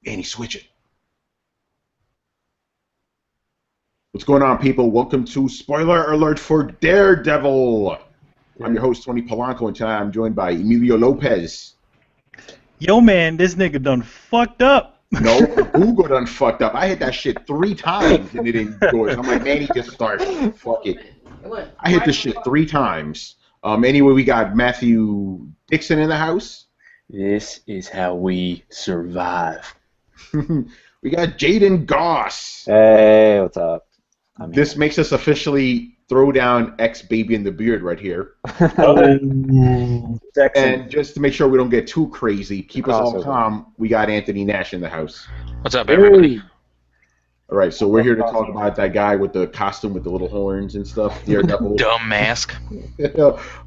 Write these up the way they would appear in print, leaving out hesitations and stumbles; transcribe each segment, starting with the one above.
Annie, switch it. What's going on, people? Welcome to Spoiler Alert for Daredevil. I'm your host, Tony Polanco, and tonight I'm joined by Emilio Lopez. Yo, man, this nigga done fucked up. No, Google done fucked up. I hit that shit 3 times and it didn't go. So I'm like, man, he just start. Fuck it. I hit this shit 3 times. Anyway, we got Matthew Dixon in the house. This is how we survive. We got Jaydon Goss. Hey, what's up? This makes us officially throw down X Baby in the Beard right here. And just to make sure we don't get too crazy, keep us all calm, we got Anthony Nash in the house. What's up, everybody? All right, so we're here to talk about that guy with the costume with the little horns and stuff. Daredevil. Dumb mask.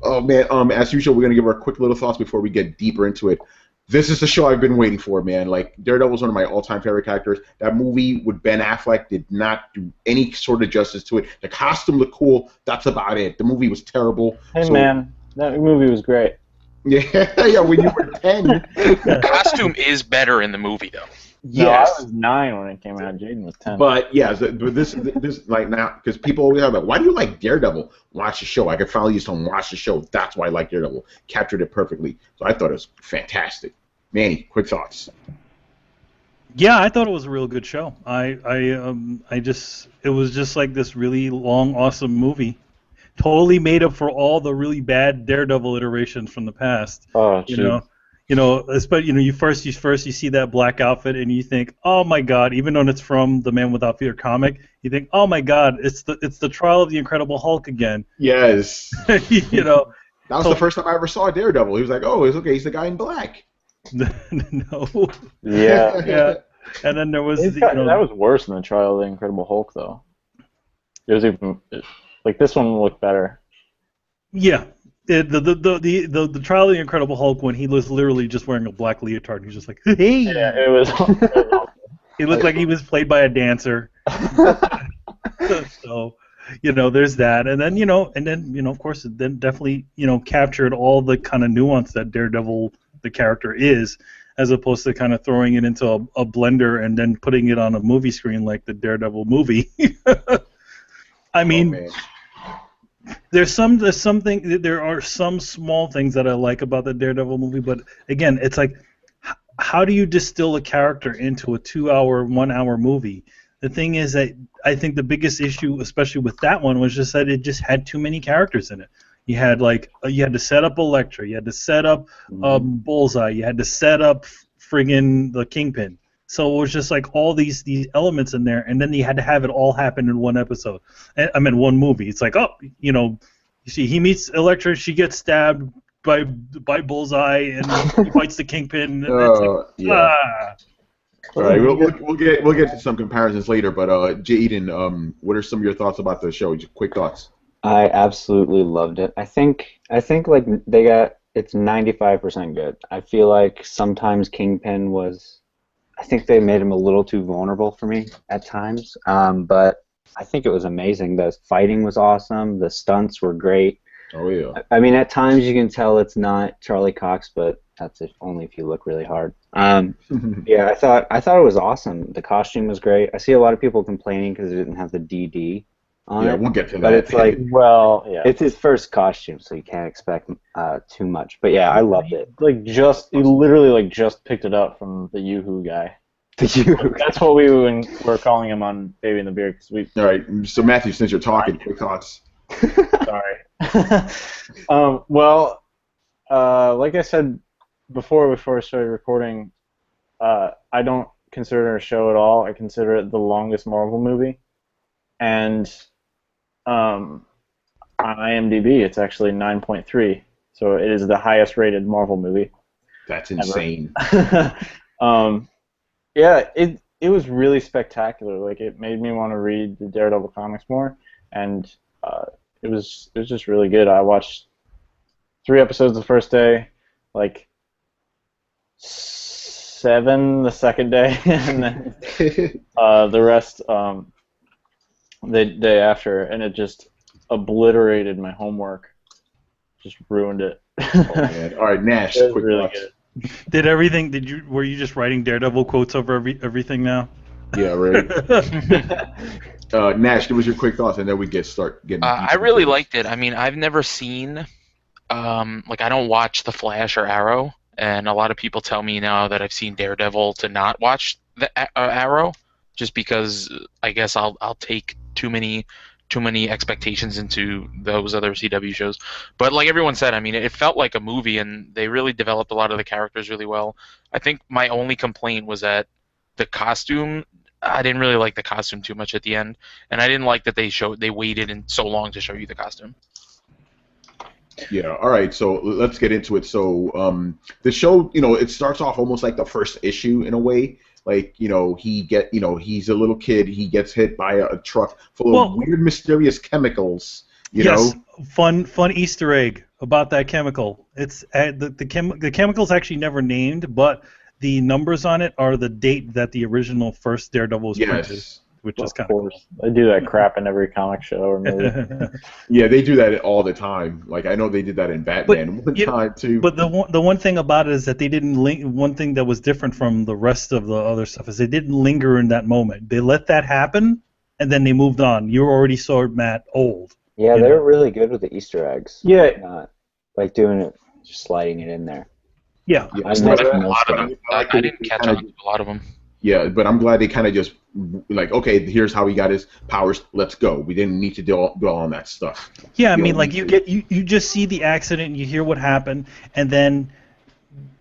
Oh man. As usual, we're gonna give our quick little thoughts before we get deeper into it. This is the show I've been waiting for, man. Like, Daredevil is one of my all-time favorite characters. That movie with Ben Affleck did not do any sort of justice to it. The costume looked cool. That's about it. The movie was terrible. Hey, man, that movie was great. Yeah, yeah. When you were 10. The costume is better in the movie, though. Yes. No, I was 9 when it came out. Jaydon was 10. But yeah, this like now, because people always have like, why do you like Daredevil? Watch the show. I could finally use someone watch the show. That's why I like Daredevil. Captured it perfectly. So I thought it was fantastic. Manny, quick thoughts. Yeah, I thought it was a real good show. It was just like this really long, awesome movie. Totally made up for all the really bad Daredevil iterations from the past. Oh, Especially you see that black outfit and you think, oh my God, even though it's from the Man Without Fear comic, you think, oh my God, it's the trial of the Incredible Hulk again. Yes. That was the first time I ever saw Daredevil. He was like, oh, it's okay. He's the guy in black. No. Yeah. Yeah. And then there was that was worse than the Trial of the Incredible Hulk, though. It was even like this one looked better. Yeah. The Trial of the Incredible Hulk when he was literally just wearing a black leotard. He's just like, hey. Yeah, it was. He looked like he was played by a dancer. So, there's that, and then of course, it then definitely captured all the kind of nuance that Daredevil the character is, as opposed to kind of throwing it into a blender and then putting it on a movie screen like the Daredevil movie. I mean. There are some small things that I like about the Daredevil movie, but again, it's like, how do you distill a character into a 2-hour, 1-hour movie? The thing is that I think the biggest issue, especially with that one, was just that it just had too many characters in it. You had to set up Elektra, you had to set up Bullseye, you had to set up friggin' the Kingpin. So it was just like all these elements in there, and then you had to have it all happen in one episode. One movie. It's like, you see, he meets Elektra, she gets stabbed by Bullseye, and he fights the Kingpin. And it's like, yeah. All right, we'll get to some comparisons later. But Jaydon, what are some of your thoughts about the show? Just quick thoughts. I absolutely loved it. I think like it's 95% good. I feel like sometimes Kingpin was. I think they made him a little too vulnerable for me at times, but I think it was amazing. The fighting was awesome. The stunts were great. Oh yeah. I mean, at times you can tell it's not Charlie Cox, but that's only if you look really hard. Yeah, I thought it was awesome. The costume was great. I see a lot of people complaining because it didn't have the DD on it. Yeah, we'll get to that. But it's like, well, yeah, it's his first costume, so you can't expect too much. But yeah, I loved it. He literally just picked it up from the Yoo-Hoo guy. The Yoo-Hoo. That's what we were calling him on Baby in the Beard because we. All right, so Matthew, since you're talking, quick thoughts. Sorry. Like I said before we started recording, I don't consider it a show at all. I consider it the longest Marvel movie, and on IMDb it's actually 9.3, so it is the highest rated Marvel movie. That's insane. Yeah, it was really spectacular. Like, it made me want to read the Daredevil comics more, and it was just really good. I watched 3 episodes the first day, like 7 the second day, and then the rest the day after, and it just obliterated my homework. Just ruined it. Oh, man. All right, Nash, It was quick really thoughts. good. Did everything? Were you just writing Daredevil quotes over everything now? Yeah, right. Nash, give us your quick thoughts, and then we start getting. I really liked it. I mean, I've never seen, like, I don't watch The Flash or Arrow, and a lot of people tell me now that I've seen Daredevil to not watch the Arrow, just because I guess I'll take too many expectations into those other CW shows. But like everyone said, I mean, it felt like a movie, and they really developed a lot of the characters really well. I think my only complaint was that the costume. I didn't really like the costume too much at the end, and I didn't like that they waited in so long to show you the costume. Yeah. All right. So let's get into it. So the show, it starts off almost like the first issue in a way. Like, he's a little kid. He gets hit by a truck full of weird, mysterious chemicals. You know. Fun Easter egg about that chemical. It's the chemical's actually never named, but the numbers on it are the date that the original first Daredevil was printed, which is kind of cool. They do that crap in every comic show or movie. Yeah, they do that all the time. Like, I know they did that in Batman one time too. But the one thing about it is that they didn't one thing that was different from the rest of the other stuff is they didn't linger in that moment. They let that happen, and then they moved on. You already saw Matt old. Yeah, they were really good with the Easter eggs. Yeah. Not like doing it, just sliding it in there. Yeah. I didn't catch on to a lot of them. Yeah, but I'm glad they kind of just like, okay, here's how he got his powers. Let's go. We didn't need to dwell on that stuff. Yeah, I mean, like you just see the accident, and you hear what happened, and then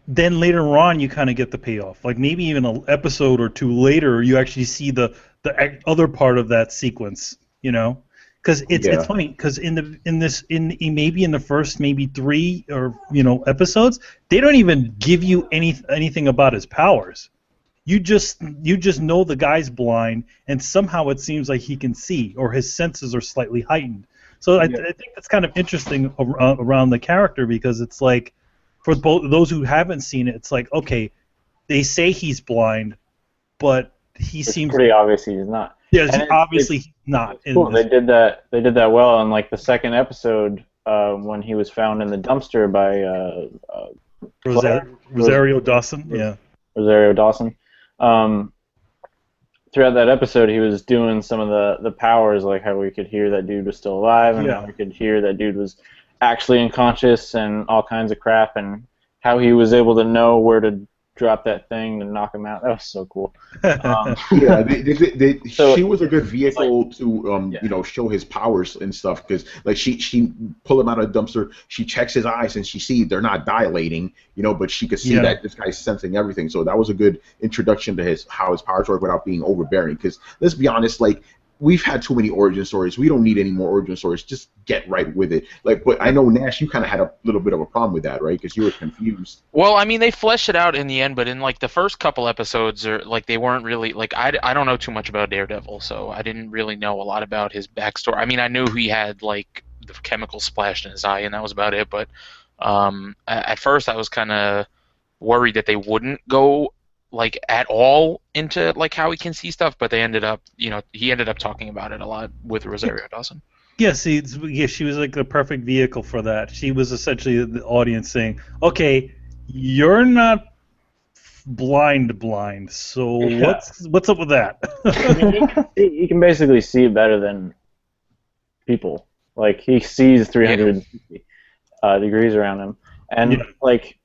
later on you kind of get the payoff. Like maybe even an episode or two later, you actually see the other part of that sequence. Because it's funny because maybe in the first maybe 3 or episodes, they don't even give you anything about his powers. You just know the guy's blind, and somehow it seems like he can see, or his senses are slightly heightened. So I think that's kind of interesting around the character, because it's like, for those who haven't seen it, it's like, okay, they say he's blind, but It's pretty obvious he's not. Yeah, he's not. Cool. They did that well in like the second episode when he was found in the dumpster by Rosario Dawson. Yeah. Rosario Dawson. Throughout that episode, he was doing some of the powers, like how we could hear that dude was still alive, and how we could hear that dude was actually unconscious, and all kinds of crap, and how he was able to know where to drop that thing to knock him out. That was so cool. She was a good vehicle to show his powers and stuff, because like she pull him out of the dumpster, she checks his eyes, and she sees they're not dilating, but she could see that this guy's sensing everything. So that was a good introduction to how his powers work without being overbearing. Because let's be honest, like, we've had too many origin stories. We don't need any more origin stories. Just get right with it. Like, but I know, Nash, you kind of had a little bit of a problem with that, right? Because you were confused. Well, I mean, they fleshed it out in the end, but in like the first couple episodes, they weren't really like I don't know too much about Daredevil, so I didn't really know a lot about his backstory. I mean, I knew he had like the chemical splashed in his eye, and that was about it. But at first, I was kind of worried that they wouldn't go like at all into like how he can see stuff, but they ended up, he ended up talking about it a lot with Rosario Dawson. Yeah, she was like the perfect vehicle for that. She was essentially the audience saying, "Okay, you're not blind, so what's up with that?" He can basically see better than people. Like, he sees 360 degrees around him, and like.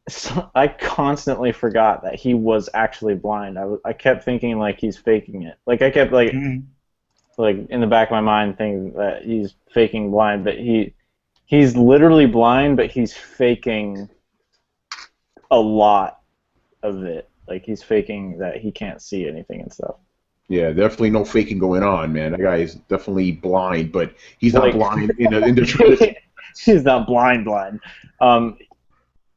So I constantly forgot that he was actually blind. I kept thinking like he's faking it. Like I kept like in the back of my mind thinking that he's faking blind, but he's literally blind, but he's faking a lot of it. Like, he's faking that he can't see anything and stuff. Yeah, definitely no faking going on, man. That guy is definitely blind, but he's not blind in the traditional. He's not blind.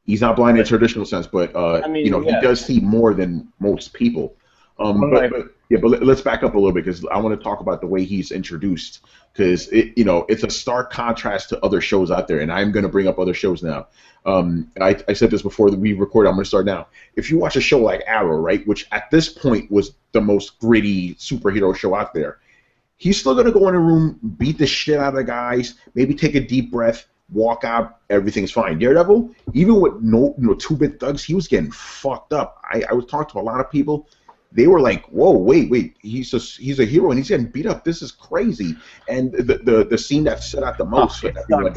He's not blind in a traditional sense, but he does see more than most people. But let's back up a little bit, because I want to talk about the way he's introduced, because it's a stark contrast to other shows out there, and I'm going to bring up other shows now. I said this before we recorded. I'm going to start now. If you watch a show like Arrow, right, which at this point was the most gritty superhero show out there, he's still going to go in a room, beat the shit out of the guys, maybe take a deep breath, walk out, everything's fine. Daredevil, even with no 2-bit thugs, he was getting fucked up. I was talking to a lot of people. They were like, "Whoa, wait, he's a hero and he's getting beat up. This is crazy." And the scene that stood out the most for everyone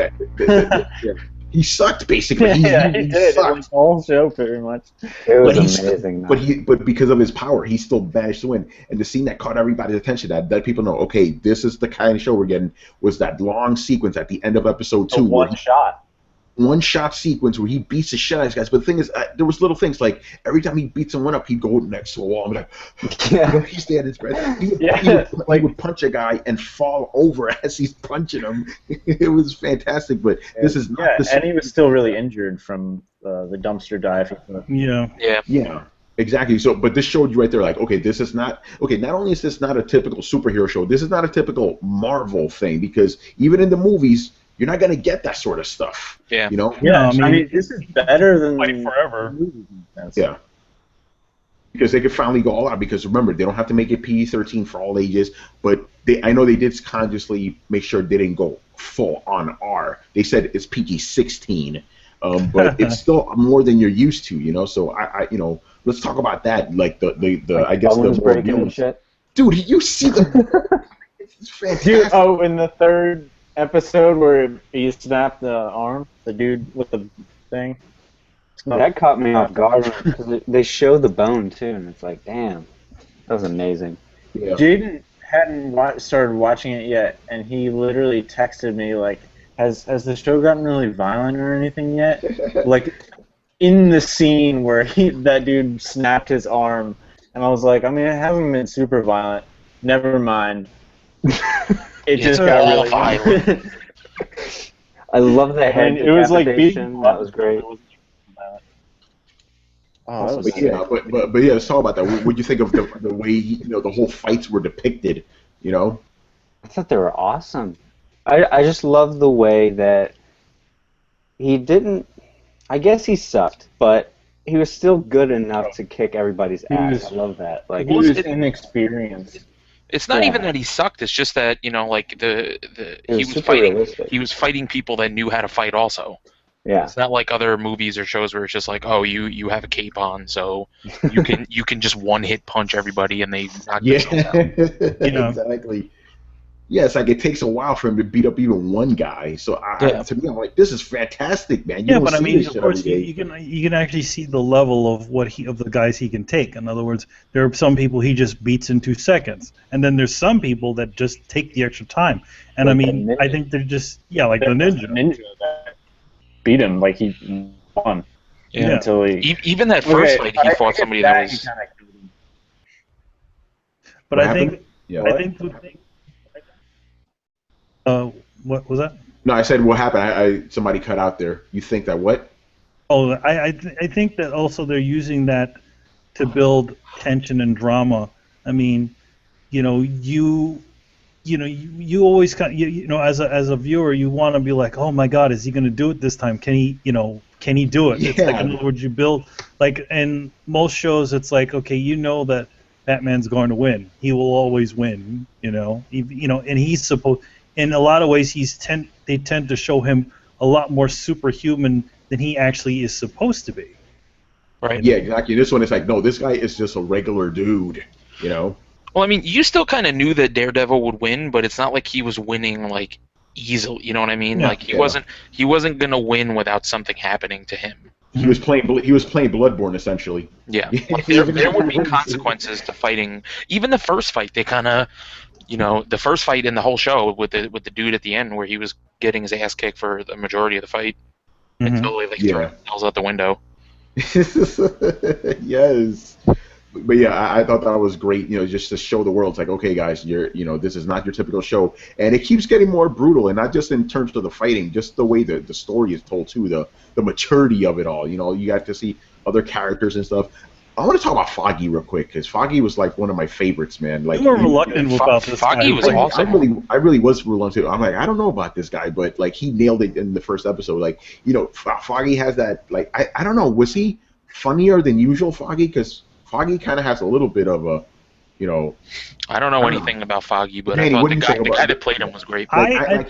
he sucked basically. He did. It sucked. was the whole show pretty much. It was amazing. But because of his power, he still managed to win. And the scene that caught everybody's attention, that people know, okay, this is the kind of show we're getting, was that long sequence at the end of episode 2. One shot sequence where he beats the shit out of these guys. But the thing is, there was little things like every time he beat someone up, he'd go next to a wall and be like, he's standing his breath. He would punch a guy and fall over as he's punching him. It was fantastic, but this is not the and he was still really injured from the dumpster dive. Yeah. Exactly. So, but this showed you right there, like, okay, this is not okay. Not only is this not a typical superhero show, this is not a typical Marvel thing, because even in the movies, you're not gonna get that sort of stuff. Yeah. You know. Yeah. I mean, this is better than Fight Forever. Yeah. Because they could finally go all out. Because remember, they don't have to make it PG-13 for all ages, but I know they did consciously make sure they didn't go full on R. They said it's PG-16, but it's still more than you're used to. You know. So I let's talk about that. Like the I guess the breaking and shit. Dude, you see the it's fantastic. Dude, in the third episode where he snapped the arm, the dude with the thing. That caught me off guard because they show the bone too, and it's like, damn, that was amazing. Yeah. Jaden hadn't started watching it yet, and he literally texted me like, "Has the show gotten really violent or anything yet?" Like, in the scene where that dude snapped his arm, and I was like, I mean, it hasn't been super violent. Never mind. It just got really violent. I love the head it was like decapitation. That was great. Oh, that was but yeah, let's talk about that. What do you think of the way the whole fights were depicted? You know, I thought they were awesome. I just love the way that he didn't. I guess he sucked, but he was still good enough to kick everybody's ass. I love that. Like, he was inexperienced. It's not even that he sucked. It's just that he was fighting people that knew how to fight also. Yeah. It's not like other movies or shows where it's just like, oh, you have a cape on, so you can just one-hit punch everybody and they knock themselves out. Exactly. Yeah, it's like it takes a while for him to beat up even one guy. So to me, I'm like, this is fantastic, man. But I mean, of course, you can actually see the level of of the guys he can take. In other words, there are some people he just beats in 2 seconds, and then there's some people that just take the extra time. And I mean, I think they're just like the ninja. That beat him like he won. Yeah. Until even that first fight, he fought somebody that was. But I think. What was that? No, I said what happened. Somebody cut out there. You think that what? Oh, I think that also they're using that to build tension and drama. I mean, you always as a viewer, you want to be like, oh my God, is he going to do it this time? Can he do it? Yeah. It's like, in other words, you build like in most shows, it's like, okay, that Batman's going to win. He will always win. And he's supposed. In a lot of ways, they tend to show him a lot more superhuman than he actually is supposed to be. Right. Yeah, exactly. This one is like, no, this guy is just a regular dude, Well, I mean, you still kind of knew that Daredevil would win, but it's not like he was winning like easily. You know what I mean? Yeah, like he wasn't gonna win without something happening to him. He was playing Bloodborne essentially. Yeah. There would be consequences to fighting. Even the first fight, they kind of. The first fight in the whole show with the dude at the end where he was getting his ass kicked for the majority of the fight until they threw themselves out the window. Yes. But yeah, I thought that was great, just to show the world, it's like, okay, guys, this is not your typical show. And it keeps getting more brutal, and not just in terms of the fighting, just the way the story is told, too, the maturity of it all. You got to see other characters and stuff. I want to talk about Foggy real quick, because Foggy was like one of my favorites, man. Like, you were reluctant about this Foggy guy. was awesome. I really was reluctant. I'm like, I don't know about this guy, but like he nailed it in the first episode. Like, Foggy has that, like, I don't know, was he funnier than usual, Foggy? Because Foggy kind of has a little bit of I don't know I don't know. anything about Foggy, but I Danny, thought what do you think the guy about that played him was great.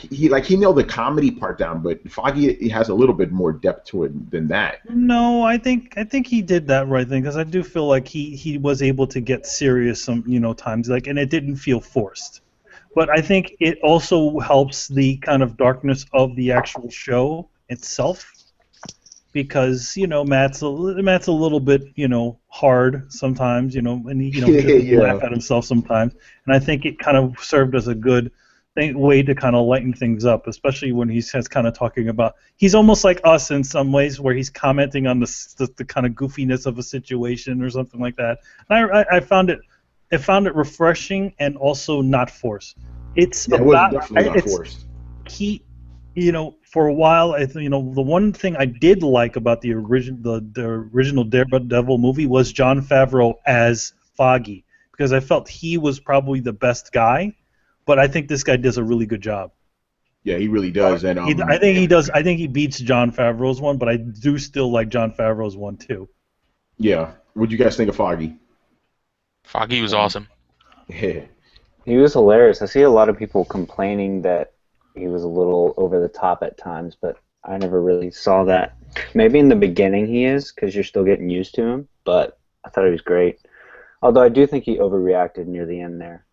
he nailed the comedy part down, but Foggy he has a little bit more depth to it than that. No, I think he did that right thing because I do feel like he was able to get serious some times like and it didn't feel forced. But I think it also helps the kind of darkness of the actual show itself because Matt's a little bit hard sometimes and he doesn't Yeah. laugh at himself sometimes and I think it kind of served as a good way to kind of lighten things up, especially when he's kind of talking about he's almost like us in some ways where he's commenting on the kind of goofiness of a situation or something like that. And I found it refreshing and also not forced. It's Yeah, it was about definitely not it's forced. he for a while, the one thing I did like about the original Daredevil movie was Jon Favreau as Foggy, because I felt he was probably the best guy, but I think this guy does a really good job. Yeah, he really does. And I think he does. I think he beats Jon Favreau's one, but I do still like Jon Favreau's one too. yeah. What do you guys think of Foggy? Foggy was awesome. Yeah. He was hilarious. I see a lot of people complaining that he was a little over the top at times, but I never really saw that. Maybe in the beginning he is, because you're still getting used to him, but I thought he was great. Although I do think he overreacted near the end there.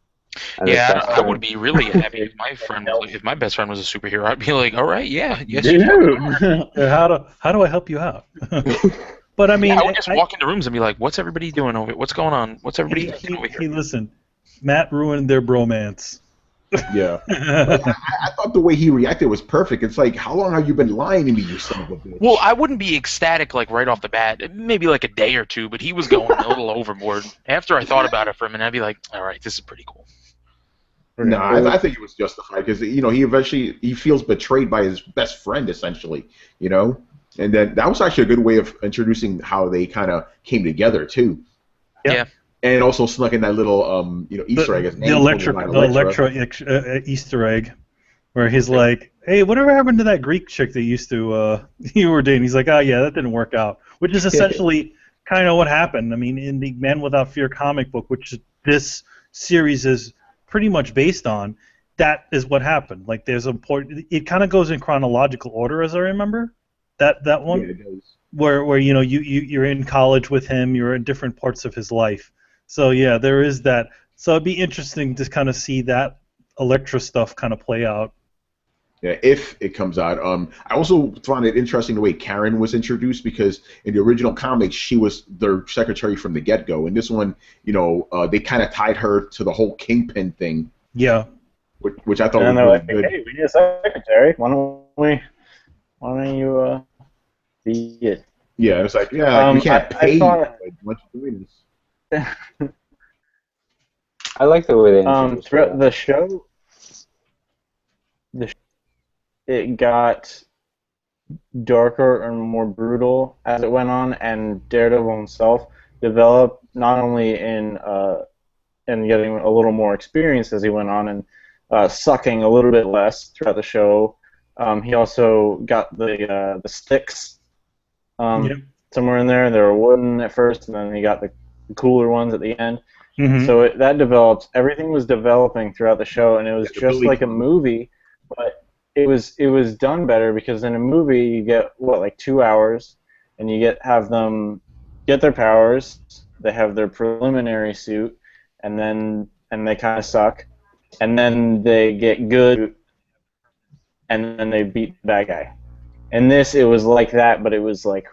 Yeah, I would be really happy if my best friend was a superhero. I'd be like, all right, yeah, yes, you fucking are. How do I help you out? But I mean, Yeah, I would just walk into rooms and be like, what's everybody doing over here? What's going on? What's everybody thinking over Hey, here? listen, Matt ruined their bromance. Yeah. I thought the way he reacted was perfect. It's like, how long have you been lying to me, you son of a bitch? Well, I wouldn't be ecstatic like right off the bat. Maybe like a day or two, but he was going a little overboard. After I thought about it for a minute, I'd be like, all right, this is pretty cool. No, I think it was justified because he feels betrayed by his best friend essentially, and then that was actually a good way of introducing how they kind of came together too. Yeah. And it also snuck in that little Easter egg. The Electra Easter egg, where he's like, "Hey, whatever happened to that Greek chick that you were dating?" He's like, "Oh yeah, that didn't work out," which is essentially kind of what happened. I mean, in the Man Without Fear comic book, which this series is pretty much based on, that is what happened. Like, there's it kind of goes in chronological order, as I remember. That one, Yeah, it does. where you're in college with him, you're in different parts of his life. So yeah, there is that. So it'd be interesting to kind of see that Elektra stuff kind of play out. Yeah, if it comes out. I also found it interesting the way Karen was introduced because in the original comics she was their secretary from the get-go. In this one, they kind of tied her to the whole Kingpin thing. Yeah. Which I thought And was they're really like, good. hey, we need a secretary. Why don't you be it? Yeah, it's like, we can't pay you. thought- Why don't you doing this? I like the way they introduced throughout the show, it got darker and more brutal as it went on, and Daredevil himself developed not only in getting a little more experience as he went on and sucking a little bit less throughout the show. He also got the sticks somewhere in there. They were wooden at first, and then he got the cooler ones at the end. Mm-hmm. So that developed. Everything was developing throughout the show, and it was just like a movie, but it was done better because in a movie you get like 2 hours, and you have them get their powers. They have their preliminary suit, and they kind of suck, and then they get good, and then they beat the bad guy. In this, it was like that, but it was like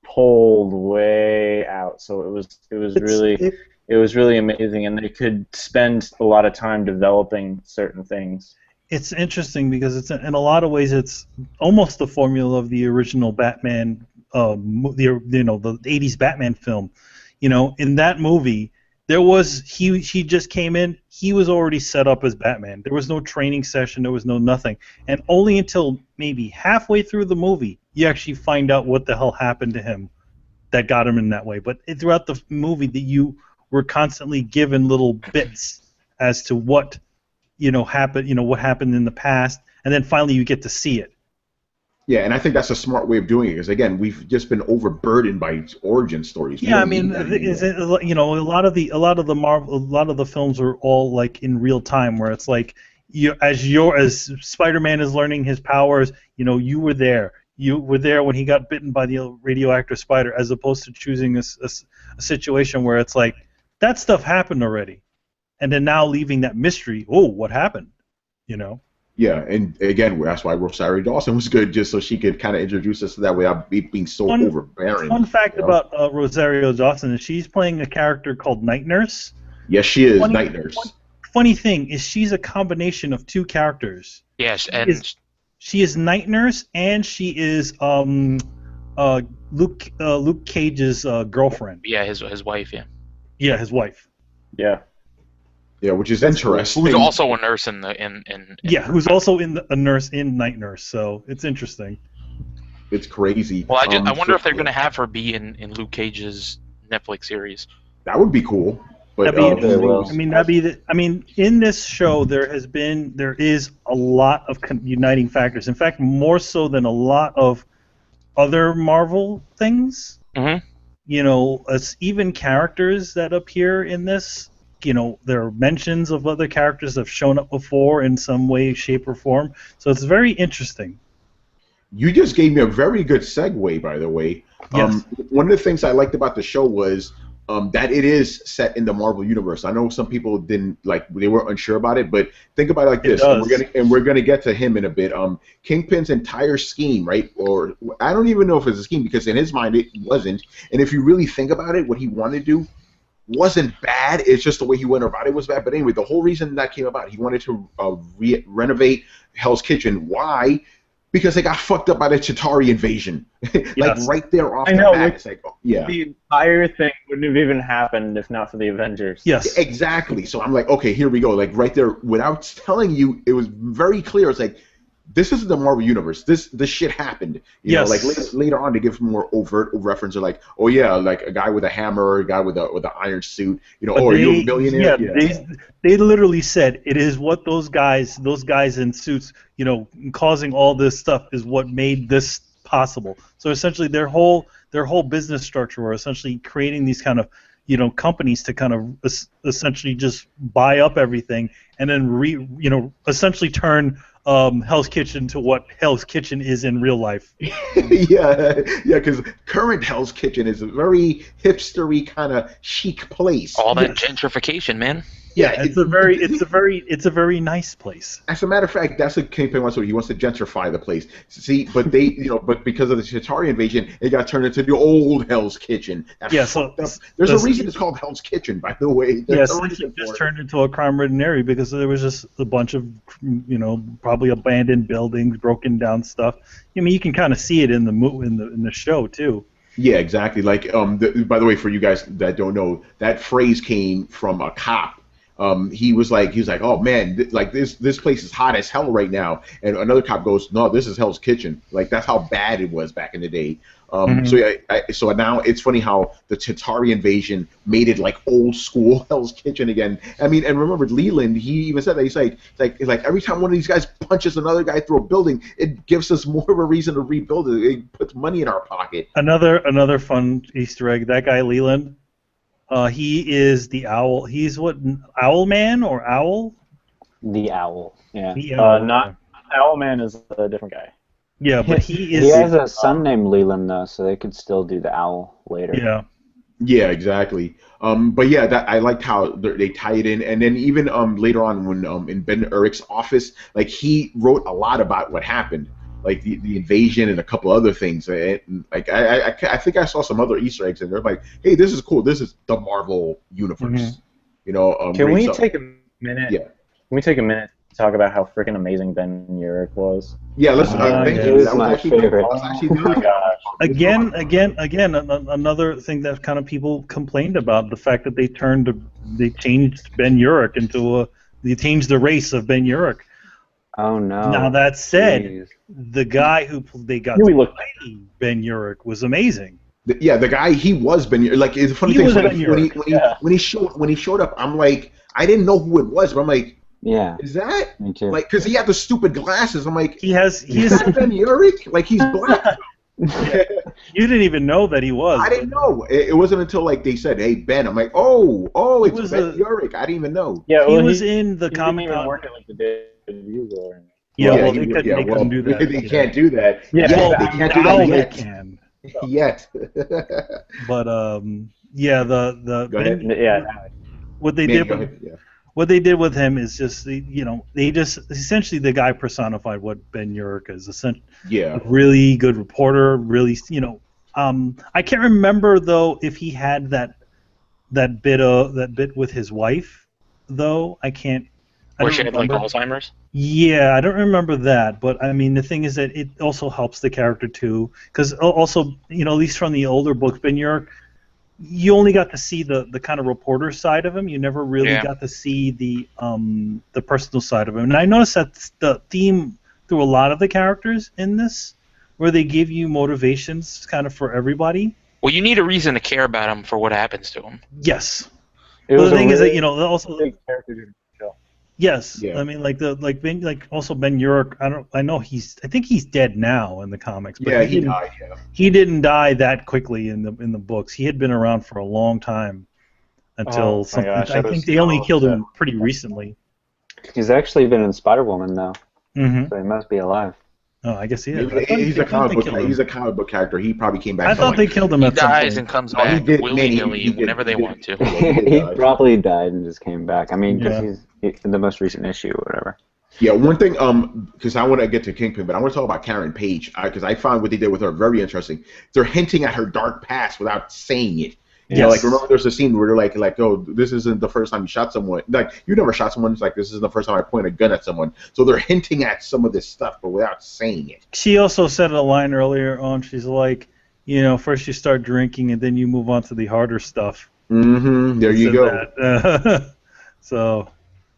pulled way out. So it was really amazing, and they could spend a lot of time developing certain things. It's interesting because it's in a lot of ways it's almost the formula of the original Batman, the 80s Batman film. In that movie, he just came in. He was already set up as Batman. There was no training session. There was no nothing. And only until maybe halfway through the movie, you actually find out what the hell happened to him that got him in that way. But throughout the movie, that you were constantly given little bits as to what happened. What happened in the past, and then finally you get to see it. Yeah, and I think that's a smart way of doing it because again, we've just been overburdened by origin stories. We Yeah, I don't need mean, that is anymore. it, a lot of the films are all like in real time, where it's like as Spider-Man is learning his powers, you were there. You were there when he got bitten by the radioactive spider, as opposed to choosing a situation where it's like that stuff happened already, and then now leaving that mystery. Oh, what happened? You know. Yeah, and again, that's why Rosario Dawson was good, just so she could kind of introduce us to that without being so Fun, overbearing. fun fact You know? about Rosario Dawson is she's playing a character called Night Nurse. Yes, she is Funny, Night Nurse. funny thing is she's a combination of two characters. Yes, She is Night Nurse and she is Luke Cage's girlfriend. yeah, his wife, yeah. Yeah, his wife. Yeah. Yeah, which is interesting. Who's also a nurse in the in Yeah, who's also a nurse in Night Nurse. So it's interesting. It's crazy. Well, I wonder if they're going to have her be in Luke Cage's Netflix series. That would be cool. But That'd be they will. interesting. I mean, in this show, there is a lot of uniting factors. In fact, more so than a lot of other Marvel things. Mm-hmm. It's even characters that appear in this. There are mentions of other characters that have shown up before in some way, shape, or form. So it's very interesting. you just gave me a very good segue, by the way. Yes. One of the things I liked about the show was that it is set in the Marvel universe. I know some people they were unsure about it, but think about it like this, and we're gonna get to him in a bit. Kingpin's entire scheme, right? Or I don't even know if it's a scheme because in his mind it wasn't. And if you really think about it, what he wanted to do wasn't bad. It's just the way he went about it was bad. But anyway, the whole reason that came about, he wanted to renovate Hell's Kitchen. Why? Because they got fucked up by the Chitauri invasion. Right there off the bat. It's like, yeah. The entire thing wouldn't have even happened if not for the Avengers. Yes. Exactly. So I'm like, okay, here we go. Like right there, without telling you, it was very clear. It's like, this isn't the Marvel universe. This shit happened. You know, like later on, to give more overt reference, like, oh yeah, like a guy with a hammer, a guy with a iron suit. Are you a millionaire? Yeah, they literally said it is what those guys in suits, causing all this stuff is what made this possible. So essentially, their whole business structure were essentially creating these kind of companies to kind of essentially just buy up everything and then essentially turn Hell's Kitchen to what Hell's Kitchen is in real life. yeah, because current Hell's Kitchen is a very hipstery kind of chic place. All that gentrification, man. Yeah, it's a very nice place. As a matter of fact, that's what Kingpin wants to do. He wants to gentrify the place. See, but but because of the Chitauri invasion, it got turned into the old Hell's Kitchen. There's a reason it's called Hell's Kitchen, by the way. Yes, it just turned into a crime-ridden area because there was just a bunch of, probably abandoned buildings, broken down stuff. I mean, you can kind of see it in the show too. Yeah, exactly. Like, by the way, for you guys that don't know, that phrase came from a cop. He was like, oh man, this place is hot as hell right now. And another cop goes, no, this is Hell's Kitchen. Like that's how bad it was back in the day. So now it's funny how the Chitauri invasion made it like old school Hell's Kitchen again. I mean, and remember Leland, he even said that he's like every time one of these guys punches another guy through a building, it gives us more of a reason to rebuild it. It puts money in our pocket. Another fun Easter egg. That guy Leland. He is the owl. He's what, Owl Man or Owl? The Owl, yeah. Not Owlman is a different guy. Yeah, but he is. He has a son named Leland though, so they could still do the Owl later. Yeah. Yeah, exactly. But yeah, that I liked how they tie it in, and then even later on when in Ben Urich's office, like he wrote a lot about what happened. Like the invasion and a couple other things. And like I think I saw some other Easter eggs, and they're like, "Hey, this is cool. This is the Marvel universe." Mm-hmm. Can we take a minute? Yeah. Can we take a minute to talk about how freaking amazing Ben Urich was? Yeah, listen. Thank you. That was my favorite. Oh my gosh. Again, another thing that kind of people complained about, the fact that they changed Ben Urich they changed the race of Ben Urich. Oh no. Now that said, Jeez. the guy who they got to play Ben Urich was amazing. The guy, he was Ben Urich. Like, it's a funny thing when he showed up, I'm like, I didn't know who it was, but I'm like, Yeah. Is that Me too. like because he had the stupid glasses? I'm like, He has. is that Ben Urich? Like he's black. You didn't even know that he was. I didn't know. It wasn't until like they said, "Hey Ben," I'm like, "Oh, He it's was Ben Urich." I didn't even know. Yeah, He well, was in the he didn't Comic even Con. work at like the Daredevil or anything. Yeah, well, he they would- couldn't. yeah, They couldn't do that. They can't do that. Yeah, Yet. Well, They can't do now that they yet. can. Yet. But yeah, Go ahead. Yeah. what they Man, did go with ahead. Yeah. what they did with him is just they just essentially the guy personified what Ben Urich is. Yeah. A really good reporter. Really, I can't remember though if he had that bit with his wife though. I can't. Or don't she had like remember. Alzheimer's. Yeah, I don't remember that, but I mean the thing is that it also helps the character too, because also at least from the older books, Ben Urich, you only got to see the kind of reporter side of him. You never really got to see the personal side of him. And I noticed that's the theme through a lot of the characters in this, where they give you motivations kind of for everybody. Well, you need a reason to care about him for what happens to him. Yes. It But was the thing is that really also big character show. yes. Yeah. I mean also Ben Urich. I think he's dead now in the comics. But Yeah, he he didn't, died. Yeah. he didn't die that quickly in the books. He had been around for a long time until Oh my something. gosh, I that think was they only so killed him sad. pretty recently. He's actually been in Spider-Woman now, Mm-hmm. so he must be alive. Oh, I guess he is. Maybe he's a comic book. He's a comic book character. He probably came back. I to, thought like, they killed him He at some dies point. and comes No, he back did- willy-nilly he did- whenever they he did. want to. Yeah, he did He die. probably died and just came back. I mean, because Yeah. he's in the most recent issue or whatever. Yeah, one thing, because I want to get to Kingpin, but I want to talk about Karen Page, because I found what they did with her very interesting. They're hinting at her dark past without saying it. You know, like, remember there's a scene where they're like, oh, this isn't the first time you shot someone. Like, you never shot someone. It's like, this is the first time I point a gun at someone. So they're hinting at some of this stuff, but without saying it. She also said a line earlier on. She's like, first you start drinking and then you move on to the harder stuff. Mm-hmm. There you go. That. So.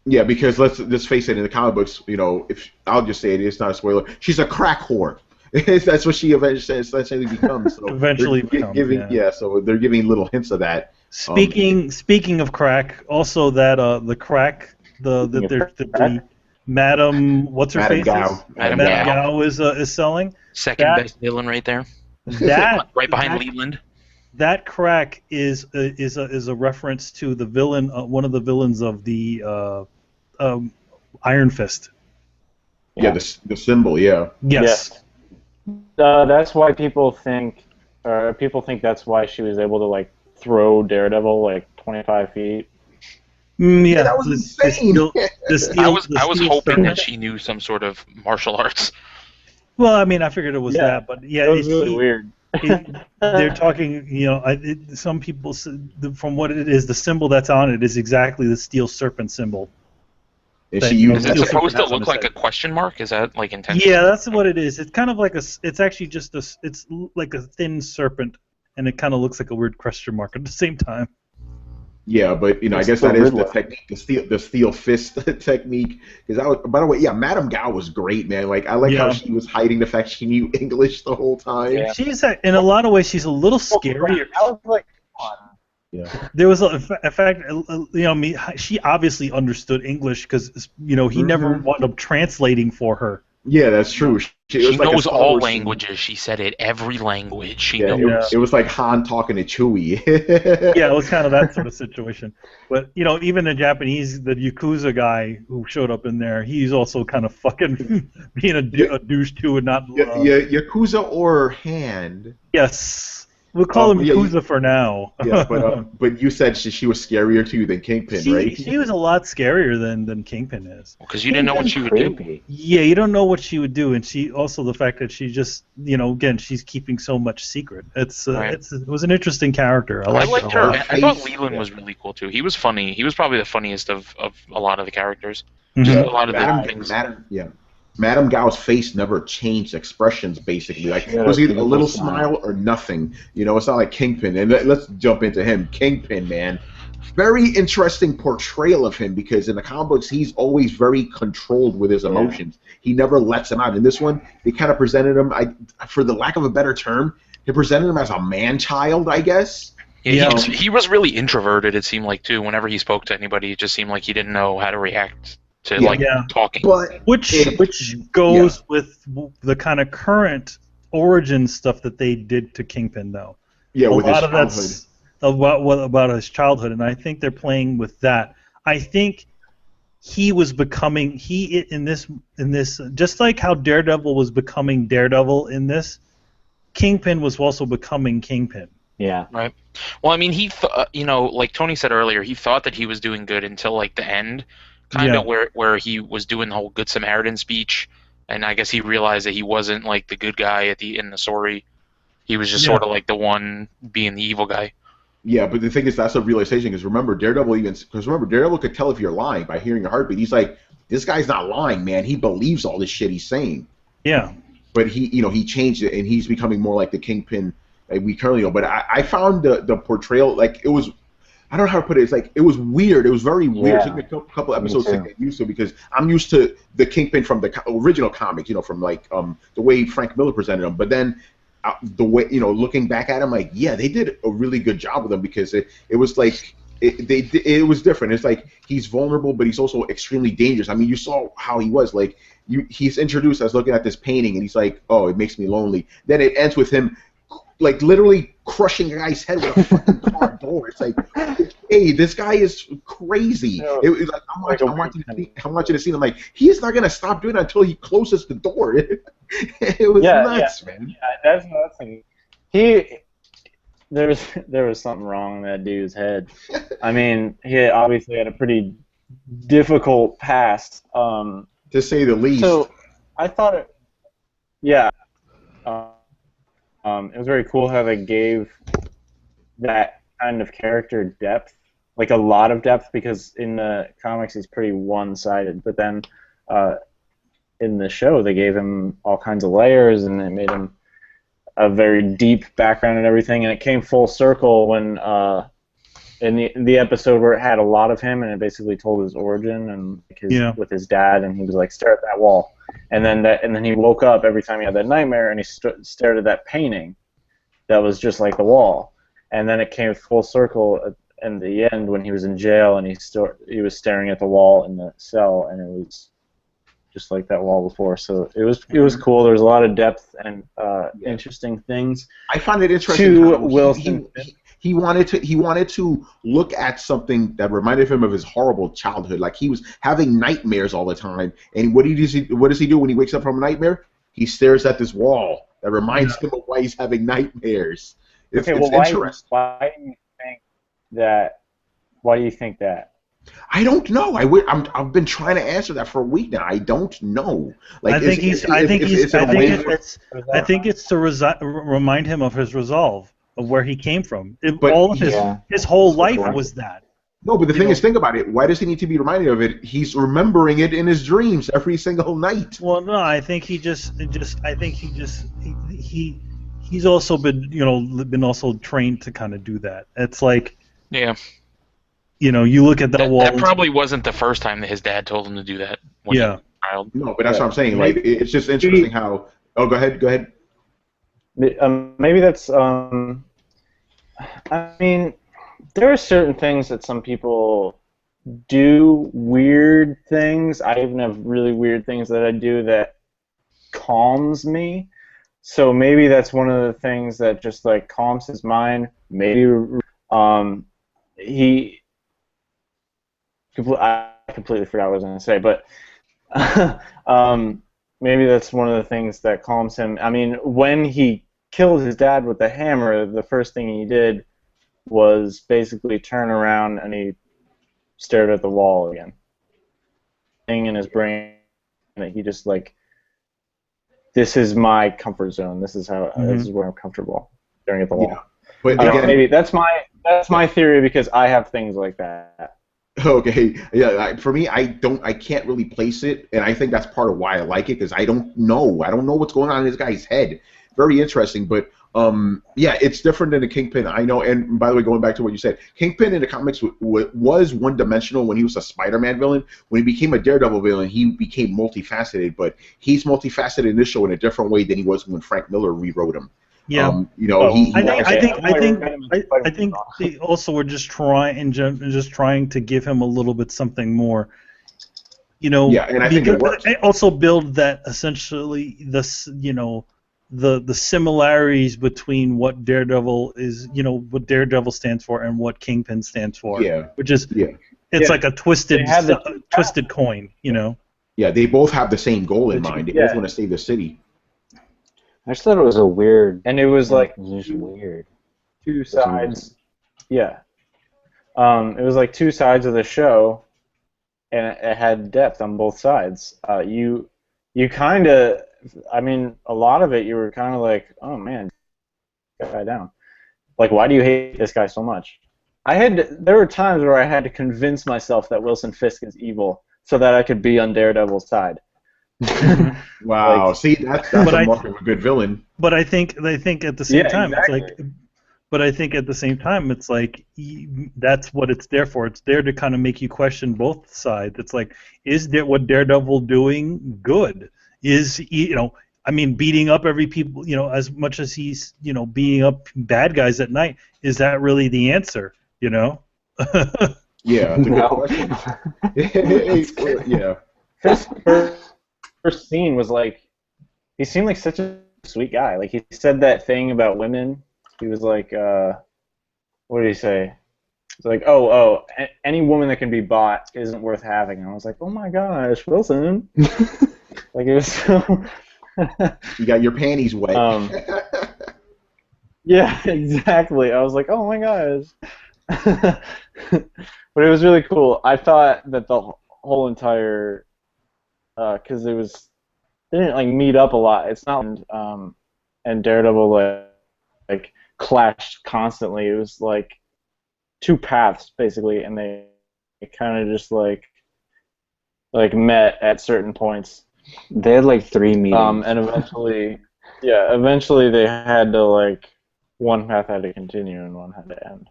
Yeah, because let's face it, in the comic books, if I'll just say it's not a spoiler, she's a crack whore. That's what she essentially becomes. So Eventually they're becomes, giving, yeah. So they're giving little hints of that. Speaking of crack, also that the crack the Madam what's her Madam face Gao. is? Madam Madam Gao. Gao is selling. Second That- best villain right there. That Right behind that, Leland. That crack is a reference to the villain, one of the villains of the Iron Fist. Yeah, the symbol. Yeah. Yes. That's why people think that's why she was able to like throw Daredevil like 25 feet. Yeah, that was insane. I was hoping that she knew some sort of martial arts. Well, I mean, I figured it was that, but yeah, It was really weird. They're talking, some people, from what it is, the symbol that's on it is exactly the steel serpent symbol. And That, she you know, Is used it Steel supposed to serpent look has on like the a question mark? Is that like intentional? Yeah, that's what it is. It's kind of like it's actually just it's like a thin serpent, and it kind of looks like a weird question mark at the same time. Yeah, but I guess that is the technique, the steel fist technique. Because by the way, yeah, Madame Gao was great, man. Like I like how she was hiding the fact she knew English the whole time. Yeah. She's in a lot of ways she's a little scarier. I was like, come on. Yeah. There was in fact, she obviously understood English because he never wound up translating for her. Yeah, that's true. She was like a knows Star all Wars languages. She said it every language. She Yeah, knows. it was like Han talking to Chewie. Yeah, it was kind of that sort of situation. But even the Japanese, the Yakuza guy who showed up in there, he's also kind of fucking being a douche too, and not. Yakuza or Hand. Yes, we'll call him Yakuza for now. Yeah, but you said she was scarier to you than Kingpin, right? She was a lot scarier than Kingpin is. Because you didn't know what she would do. Yeah, you don't know what she would do, and she also the fact that she just again she's keeping so much secret. It was an interesting character. I liked her. I thought face. Leland was really cool too. He was funny. He was probably the funniest of a lot of the characters. Mhm. Just a lot of the things. Madame Gao's face never changed expressions, basically. Like, it was either a little smile or nothing. It's not like Kingpin. And let's jump into him. Kingpin, man. Very interesting portrayal of him because in the comic books, he's always very controlled with his emotions. He never lets them out. In this one, they kind of presented him, for the lack of a better term, they presented him as a man-child, I guess. Yeah, he was really introverted, it seemed like, too. Whenever he spoke to anybody, it just seemed like he didn't know how to react to Yeah. like Yeah. talking. But Which goes with the kind of current origin stuff that they did to Kingpin, though. yeah, A with his lot of childhood. that's about his childhood, and I think they're playing with that. I think he was becoming in this just like how Daredevil was becoming Daredevil in this. Kingpin was also becoming Kingpin. Yeah. Right. Well, I mean, like Tony said earlier, he thought that he was doing good until like the end, kind of where he was doing the whole Good Samaritan speech, and I guess he realized that he wasn't like the good guy in the story. He was just sort of like the one being the evil guy. Yeah, but the thing is, that's a realization, because remember, Daredevil could tell if you're lying by hearing a heartbeat. He's like, this guy's not lying, man. He believes all this shit he's saying. Yeah. But he changed it, and he's becoming more like the Kingpin that we currently know. But I found the portrayal, like, it was, I don't know how to put it. It's like, it was weird. It was very weird. Yeah. It took me a couple episodes to get used to, because I'm used to the Kingpin from the original comics, from like the way Frank Miller presented him. But then the way, looking back at him, like, yeah, they did a really good job with him, because it was like it was different. It's like he's vulnerable, but he's also extremely dangerous. I mean, you saw how he was. Like, he's introduced as looking at this painting, and he's like, oh, it makes me lonely. Then it ends with him, like, literally crushing a guy's head with a fucking car door. It's like, hey, this guy is crazy. It was like, I'm watching the scene. I'm like, he's not gonna stop doing it until he closes the door. It was nuts, man. Yeah, that's another thing. There was something wrong in that dude's head. I mean, he obviously had a pretty difficult past. To say the least. So I thought it. Yeah. It was very cool how they gave that kind of character depth, like a lot of depth, because in the comics he's pretty one-sided. But then in the show they gave him all kinds of layers, and it made him a very deep background and everything. And it came full circle when in the episode where it had a lot of him, and it basically told his origin and with his dad, and he was like, stare at that wall. And then he woke up every time he had that nightmare, and he stared at that painting that was just like the wall. And then it came full circle in the end when he was in jail, and he was staring at the wall in the cell, and it was just like that wall before. So it was cool. There was a lot of depth and interesting things. I find it interesting. To Wilson. He wanted to look at something that reminded him of his horrible childhood. Like, he was having nightmares all the time. And what does he do when he wakes up from a nightmare? He stares at this wall that reminds him of why he's having nightmares. It's interesting. Why do you think that? Why do you think that? I don't know. I've been trying to answer that for a week now. I don't know. Like, I think it's to remind him of his resolve, of where he came from. His whole life was that. No, but the thing is, think about it. Why does he need to be reminded of it? He's remembering it in his dreams every single night. Well, no, I think he's also been also trained to kind of do that. It's like, yeah, you look at that wall. That probably wasn't the first time that his dad told him to do that. When he was a child. No, but that's what I'm saying. Like, it's just interesting how. Oh, go ahead. Maybe that's. I mean, there are certain things that some people do, weird things. I even have really weird things that I do that calms me. So maybe that's one of the things that just like calms his mind. Maybe I completely forgot what I was going to say, but maybe that's one of the things that calms him. I mean, when he killed his dad with the hammer, the first thing he did was basically turn around and he stared at the wall again. Thing in his brain that he just like, this is my comfort zone. This is how this is where I'm comfortable, staring at the wall. Yeah. But again, maybe that's my theory, because I have things like that. Okay, yeah. For me, I can't really place it, and I think that's part of why I like it, because I don't know what's going on in this guy's head. Very interesting, but yeah, it's different than the Kingpin. I know, and by the way, going back to what you said, Kingpin in the comics was one-dimensional when he was a Spider-Man villain. When he became a Daredevil villain, he became multifaceted, but he's multifaceted in this show in a different way than he was when Frank Miller rewrote him. Yeah, I think they also were just trying to give him a little bit something more. You know, Yeah, and I think it works. I also build that essentially the similarities between what Daredevil is, what Daredevil stands for and what Kingpin stands for. Yeah. Which is Yeah. it's Yeah. like a twisted They had the twisted coin, Yeah, they both have the same goal in mind. They both Yeah. want to save the city. I just thought it was a weird. And it was like it was just weird. two sides. Yeah. It was like two sides of the show, and it had depth on both sides. You kind of, I mean, a lot of it you were kind of like, oh man, that guy down. Like, why do you hate this guy so much? There were times where I had to convince myself that Wilson Fisk is evil so that I could be on Daredevil's side. Wow, see, that's a But mark of a good villain. But I think at the same Yeah, time exactly. it's like. But I think at the same time, it's like that's what it's there for. It's there to kind of make you question both sides. It's like, is what Daredevil doing good? Is I mean, beating up every people, as much as he's, beating up bad guys at night, is that really the answer? Yeah, it's a good question. Yeah. Fisk's first scene was like, he seemed like such a sweet guy. Like, he said that thing about women. He was like, what did he say? It's like, any woman that can be bought isn't worth having. And I was like, oh my gosh, Wilson. Like, it was so... You got your panties wet. Yeah, exactly. I was like, oh my gosh. But it was really cool. I thought that the whole entire... because they didn't, like, meet up a lot. It's not... and Daredevil, like clashed constantly. It was like two paths basically, and they kind of just like met at certain points. They had like 3 meetings. And eventually they had to, like, one path had to continue and one had to end.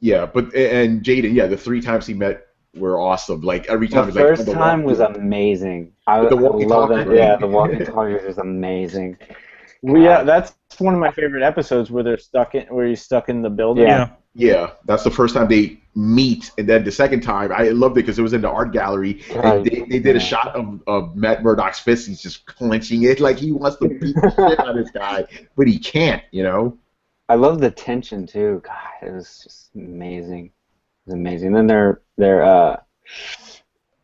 Yeah, and Jaydon, yeah, the 3 times he met were awesome. Like every time, The it was first time was amazing. I With the love walkie-talkie, it. right? Yeah, the walkie-talkie was amazing. Well, yeah, that's one of my favorite episodes where he's stuck in the building. Yeah. Yeah, that's the first time they meet, and then the second time, I loved it because it was in the art gallery, and Right. they did a shot of Matt Murdock's fist. He's just clenching it like he wants to beat the shit out of this guy, but he can't, I love the tension too. God, it was just amazing. It was amazing. Then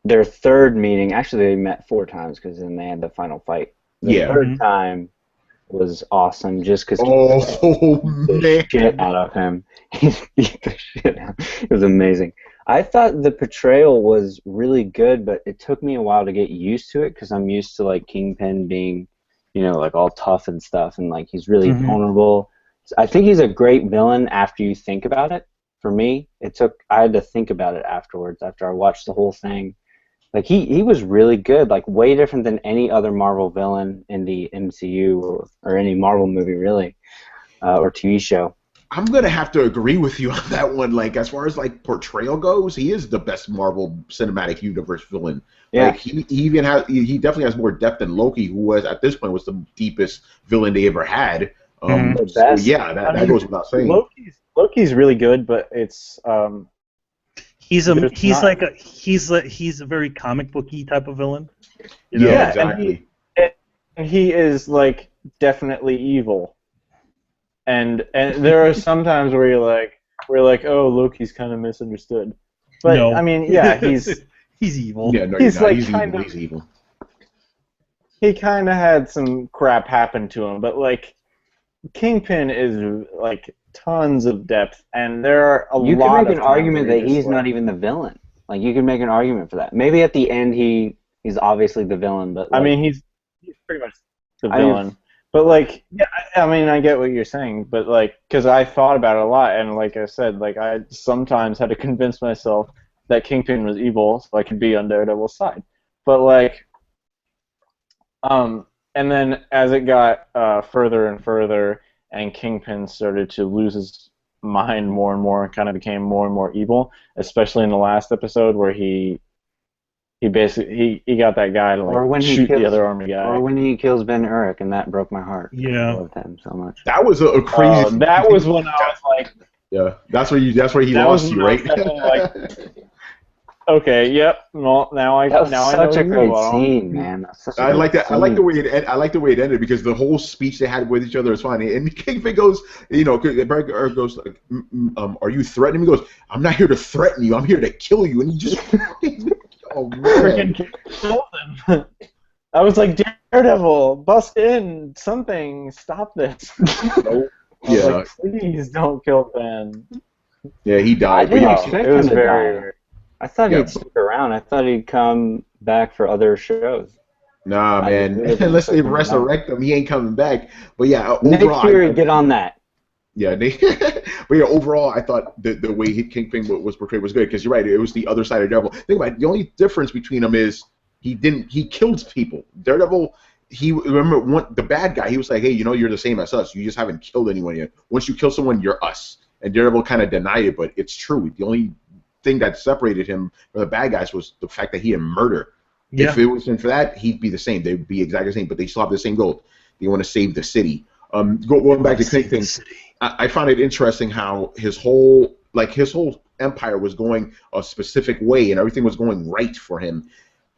their third meeting, actually they met 4 times because then they had the final fight. The Yeah. third time was awesome just because Oh man! shit out of him. He beat the shit out. It was amazing. I thought the portrayal was really good, but it took me a while to get used to it because I'm used to like Kingpin being, like all tough and stuff, and like he's really vulnerable. I think he's a great villain after you think about it. For me, I had to think about it afterwards after I watched the whole thing. Like he was really good, like way different than any other Marvel villain in the MCU or any Marvel movie really, or TV show. I'm gonna have to agree with you on that one. Like as far as like portrayal goes, he is the best Marvel Cinematic Universe villain. Yeah. Like he definitely has more depth than Loki, who was at this point was the deepest villain they ever had. The So best. yeah, that goes without saying. Loki's really good, but it's He's There's a very comic booky type of villain. Yeah, exactly. and he is like definitely evil. And there are some times where we're like, oh, Loki's kind of misunderstood. But No. I mean, yeah, he's evil. Yeah, no, He's he's not. like He's kind evil. of- He's evil. he kind of had some crap happen to him, but like Kingpin is like tons of depth, and there are a You lot could make of an times argument where that you're just he's not even the villain. Like you could make an argument for that. Maybe at the end he's obviously the villain, but I like, mean, he's pretty much the I mean, villain. But like, yeah, I mean, I get what you're saying, but like, because I thought about it a lot, and like I said, like I sometimes had to convince myself that Kingpin was evil so I could be on Daredevil's side. But like, and then as it got further and further, and Kingpin started to lose his mind more and more, and kind of became more and more evil, especially in the last episode where he basically he got that guy to Or when like he shoot the kills- other army guy. or when he kills Ben Urich, and that broke my heart. Yeah. I loved him so much. That was a crazy. That was when I was like, Yeah, that's where he That lost was you, when I right? was definitely Okay, yep. Well, now I That was now I know such a you great well. scene, man. That's such a I great like that. I scene. like the way it. I like the way it ended because the whole speech they had with each other is funny. And Kingpin goes, you know, Barry goes, like, "Are you threatening me?" He goes, "I'm not here to threaten you. I'm here to kill you." And he just, oh man, Freaking killed him. I was like, Daredevil, bust in, something, stop this. Nope. I was Yeah. like, please don't kill Ben. Yeah, he I died. But didn't yeah, expect It was him to very. die. I thought Yeah. he'd stick around. I thought he'd come back for other shows. nah, I man. really didn't Unless they expect him to die. resurrect him, he ain't coming back. But yeah, Nick overall, Fury, get on that. yeah, but yeah, overall, I thought the way Kingpin was portrayed was good because you're right. It was the other side of Daredevil. Think about it. The only difference between them is he killed people. Daredevil, the bad guy. He was like, hey, you know, you're the same as us. You just haven't killed anyone yet. Once you kill someone, you're us. And Daredevil kind of denied it, but it's true. The only thing that separated him from the bad guys was the fact that he didn't murder. Yeah. If it wasn't for that, he'd be the same. They'd be exactly the same, but they still have the same goal. They want to save the city. Going back to Kingpin, I found it interesting how his whole empire was going a specific way and everything was going right for him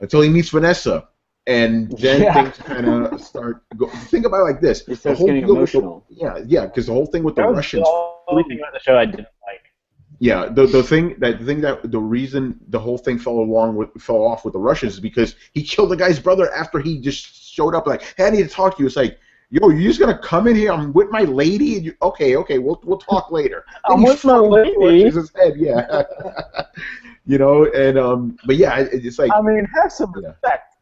until he meets Vanessa, and then Yeah. things kind of start. Think about it like this: He the starts whole getting deal with emotional. because the whole thing with the That was Russians. the only thing about the show I didn't like. Yeah, the reason the whole thing fell off with the Russians is because he killed the guy's brother after he just showed up like, hey, I need to talk to you. It's like, yo, you're just gonna come in here? I'm with my lady. And okay, we'll talk later. I'm Then he with my fucking lady. crushes his head, yeah. You know, and but yeah, it's like, I mean, have some Yeah. respect.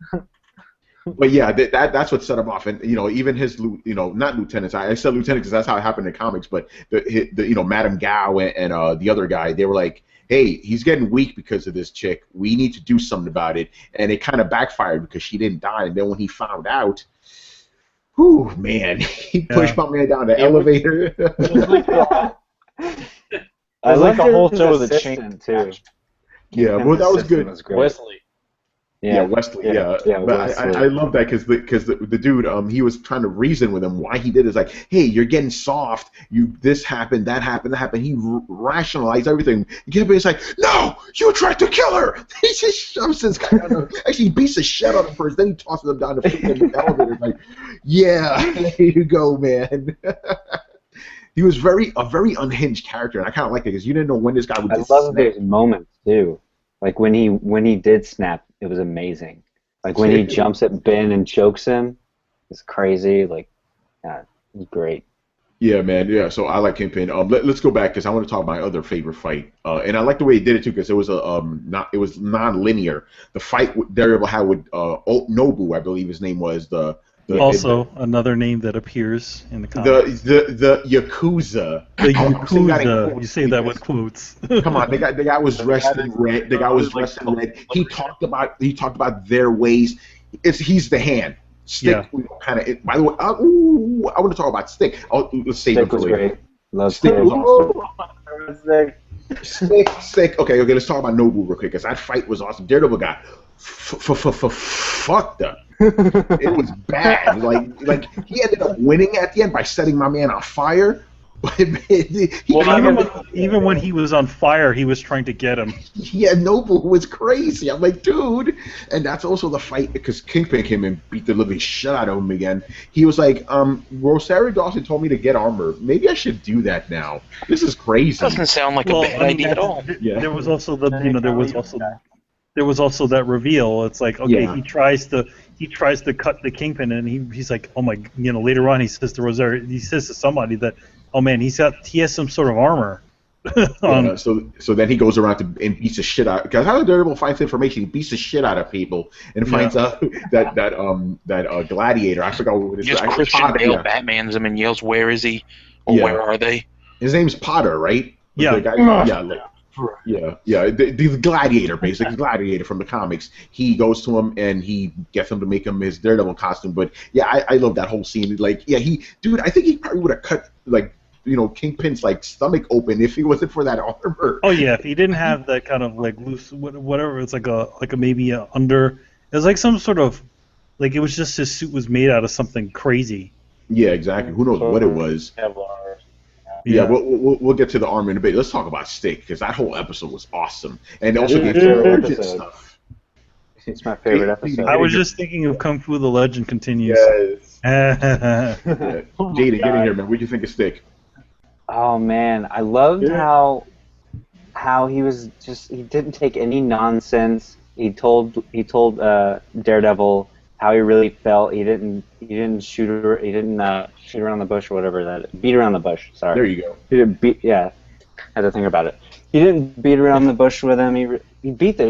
but yeah, that's what set him off, and you know, even his, you know, not lieutenants. I said lieutenant because that's how it happened in comics. But the you know, Madame Gao and the other guy, they were like, hey, he's getting weak because of this chick. We need to do something about it, and it kind of backfired because she didn't die. And then when he found out, whew, man, he pushed my man down the elevator. It was like the, I was like loved the whole his show with the assistant, chain too. Yeah, Kingpin's well, that was assistant good. Was great. Wesley. Yeah, Wesley. Yeah, but Wesley. I love that because the dude, he was trying to reason with him why he did it. It's like, hey, you're getting soft. This happened, that happened, that happened. He rationalized everything. It's like, no, you tried to kill her. He just shoves this guy on the. Actually, he beats the shit out of him first. Then he tosses him down the freaking elevator. It's like, yeah, there you go, man. He was a very unhinged character, and I kind of liked it because you didn't know when this guy would. I love those moments too. Like when he did snap, it was amazing. Like when he jumps at Ben and chokes him, it's crazy. Like, yeah, it was great. Yeah, man. Yeah, so I like Kingpin. Let's go back because I want to talk about my other favorite fight. And I like the way he did it too because it was non-linear. The fight Daredevil had with Nobu, I believe his name was Also, another name that appears in the comics. the Yakuza. The I'm saying that in Yakuza. quotes You say that with because- quotes. Come on, the guy was dressed in red. The guy was dressed in red. He talked about their ways. He's the hand. Stick kind of. By the way, I want to talk about Stick. Let's save Stick him for was later. great. Love Stick Stick. was awesome. Stick. Okay, let's talk about Nobu real quick because that fight was awesome. Daredevil got fucked up. It was bad. Like he ended up winning at the end by setting my man on fire. Even when he was on fire, he was trying to get him. Yeah, Noble was crazy. I'm like, dude. And that's also the fight because Kingpin came and beat the living shit out of him again. He was like, Rosario Dawson told me to get armor. Maybe I should do that now. This is crazy. Doesn't sound like a bad idea at all. Yeah. There was also there was also that reveal. It's like, okay, Yeah. he tries to cut the Kingpin, and he's like, oh my, later on he says to Rosario, he says to somebody that, oh man, he has some sort of armor. Yeah, so then he goes around and beats the shit out. Because how Daredevil finds information, he beats the shit out of people and finds out that gladiator. I forgot what his Just name. Christian Bale Batman's him and yells, "Where is he? Or where are they?" His name's Potter, right? Yeah. The guy, the gladiator, basically, gladiator from the comics. He goes to him and he gets him to make him his Daredevil costume. But yeah, I love that whole scene. Like, yeah, I think he probably would have cut Kingpin's stomach open if he wasn't for that armor. Oh yeah, if he didn't have that kind of loose whatever, it's like a maybe a under. It was like some sort of it was just his suit was made out of something crazy. Yeah, exactly. Who knows what it was? Kevlar. Yeah, we'll get to the armor in a bit. Let's talk about Stick, because that whole episode was awesome, and That's also my the favorite emergent episode. stuff. It's my favorite episode. I was just thinking of Kung Fu: The Legend Continues. Yes. Yeah. Oh my Jaden, get in God. here, man. What do you think of Stick? Oh man, I loved Yeah. how he didn't take any nonsense. He told Daredevil how he really felt. He didn't shoot around the bush or whatever beat around the bush. Sorry. There you go. He didn't beat. Yeah, had to think about it. He didn't beat around the bush with him. He beat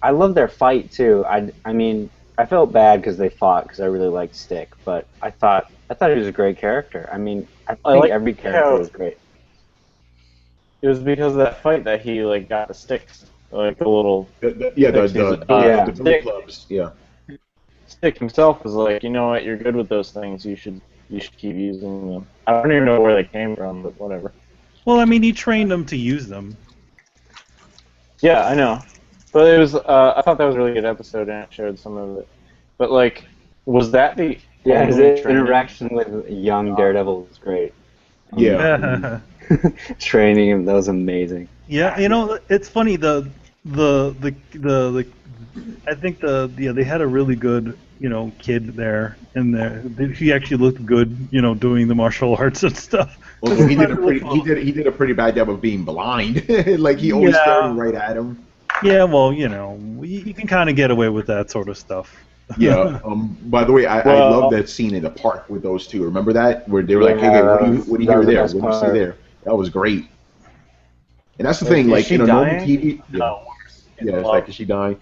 I love their fight too. I mean I felt bad because they fought because I really liked Stick, but I thought he was a great character. I mean I think like every character how- was great. It was because of that fight that he like got the sticks, like the little The blue Stick. clubs. Yeah. Stick himself was like, you know what, you're good with those things. You should keep using them. I don't even know where they came from, but whatever. Well, I mean, he trained them to use them. Yeah, I know. But it was I thought that was a really good episode, and it showed some of it. But like, was that the Yeah, his only training? interaction with young Daredevil was great. Yeah. Training him, that was amazing. Yeah, you know, it's funny. I think they had a really good, kid there in there. He actually looked good, doing the martial arts and stuff. Well, he did a pretty bad job of being blind. Like he always staring right at him. Yeah, well, you can kind of get away with that sort of stuff. Yeah. By the way, I love that scene in the park with those two. Remember that where they were like, "Hey, what do you hear there? What do you see there?" That was great. And that's the thing, like she normal dying? TV. No. Yeah, it's like, is she dying?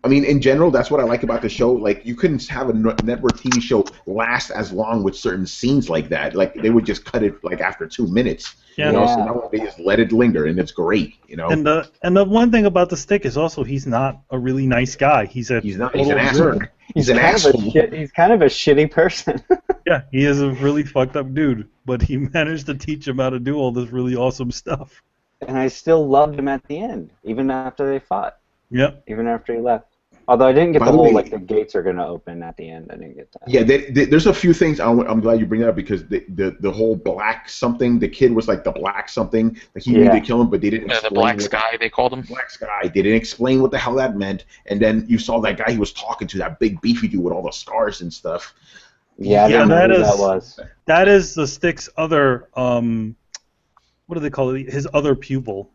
I mean, in general, that's what I like about the show. Like, you couldn't have a network TV show last as long with certain scenes like that. Like, they would just cut it like after 2 minutes. Yeah. So now they just let it linger, and it's great. And the one thing about the Stick is also he's not a really nice guy. He's an asshole. He's an asshole. He's kind of a shitty person. Yeah, he is a really fucked up dude, but he managed to teach him how to do all this really awesome stuff. And I still loved him at the end, even after they fought. Yep. Even after he left. Although I didn't get By the the whole, way- like, the gates are going to open at the end. I didn't get that. Yeah, there's a few things I'm glad you bring that up because the whole black something, the kid was like the black something, like he needed to kill him, but they didn't Yeah, explain the Black what- Sky, they called him. Black Sky. They didn't explain what the hell that meant, and then you saw that guy he was talking to, that big beefy dude with all the scars and stuff. Yeah, I didn't know who that was. That is the Stick's other, what do they call it? His other pupil.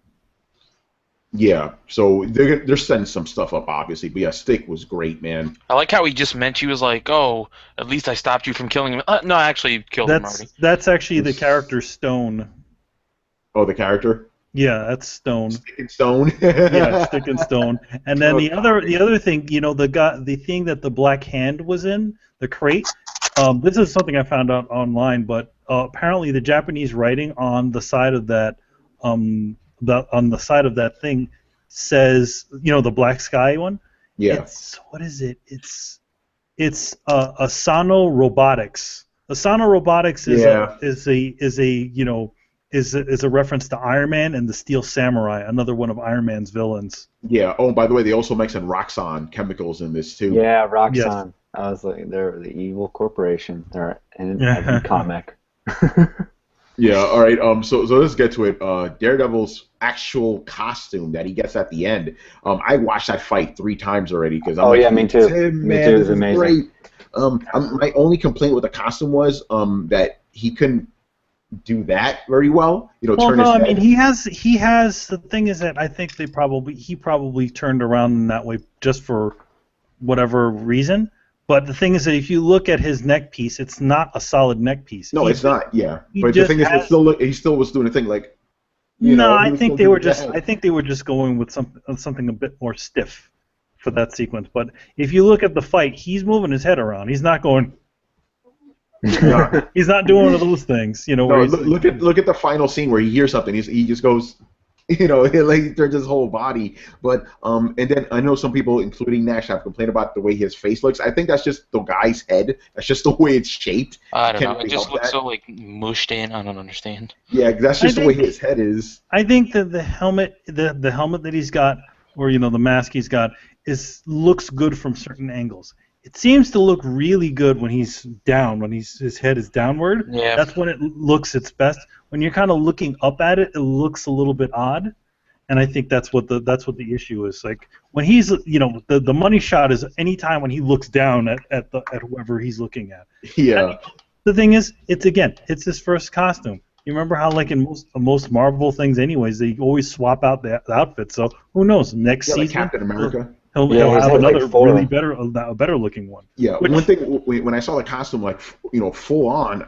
Yeah, so they're setting some stuff up, obviously, but yeah, Stick was great, man. I like how he just meant he was like, oh, at least I stopped you from killing him. No, I actually killed him already. That's actually the character Stone. Oh, the character? Yeah, that's Stone. Stick and Stone? Yeah, Stick and Stone. And then the other thing, the thing that the Black Hand was in, the crate. This is something I found out online, but apparently the Japanese writing on the side of that, on the side of that thing, says, the Black Sky one. Yeah. What is it? It's Asano Robotics. Asano Robotics is a reference to Iron Man and the Steel Samurai, another one of Iron Man's villains. Yeah. Oh, by the way, they also mention Roxxon chemicals in this too. Yeah, Roxxon. Yes. I was like, they're the evil corporation. They're in every comic. Yeah, all right. So let's get to it. Daredevil's actual costume that he gets at the end. I watched that fight 3 times already because I'm me too. Man, Me too. It was this is amazing. great. My only complaint with the costume was that he couldn't do that very well. Turn his I head. mean, he has. The thing is that I think he probably turned around in that way just for whatever reason. But the thing is that if you look at his neck piece, it's not a solid neck piece. No, it's not. Yeah, he but the just thing is, has- he still was doing the thing like. I think they were just going with something a bit more stiff for that sequence. But if you look at the fight, he's moving his head around. He's not going. He's not doing one of those things, No, where he's, look at the final scene where he hears something. He just goes, like he turns his whole body. But and then I know some people, including Nash, have complained about the way his face looks. I think that's just the guy's head. That's just the way it's shaped. I don't Can't know. It really just help looks that. so like mushed in. I don't understand. Yeah, that's just the way his head is. I think that the helmet that he's got, or the mask he's got, looks good from certain angles. it seems to look really good when he's down, when his head is downward. Yeah. That's when it looks its best. When you're kind of looking up at it, it looks a little bit odd. And I think that's what the issue is. Like when he's, the money shot is any time when he looks down at whoever he's looking at. Yeah. And the thing is, it's his first costume. You remember how, like, in most Marvel things, anyways, they always swap out the outfit. So who knows? Next Like season, Captain America. he'll Yeah, he's have had, like, another four. really better looking one. Yeah, Which- one thing when I saw the costume, like, full on,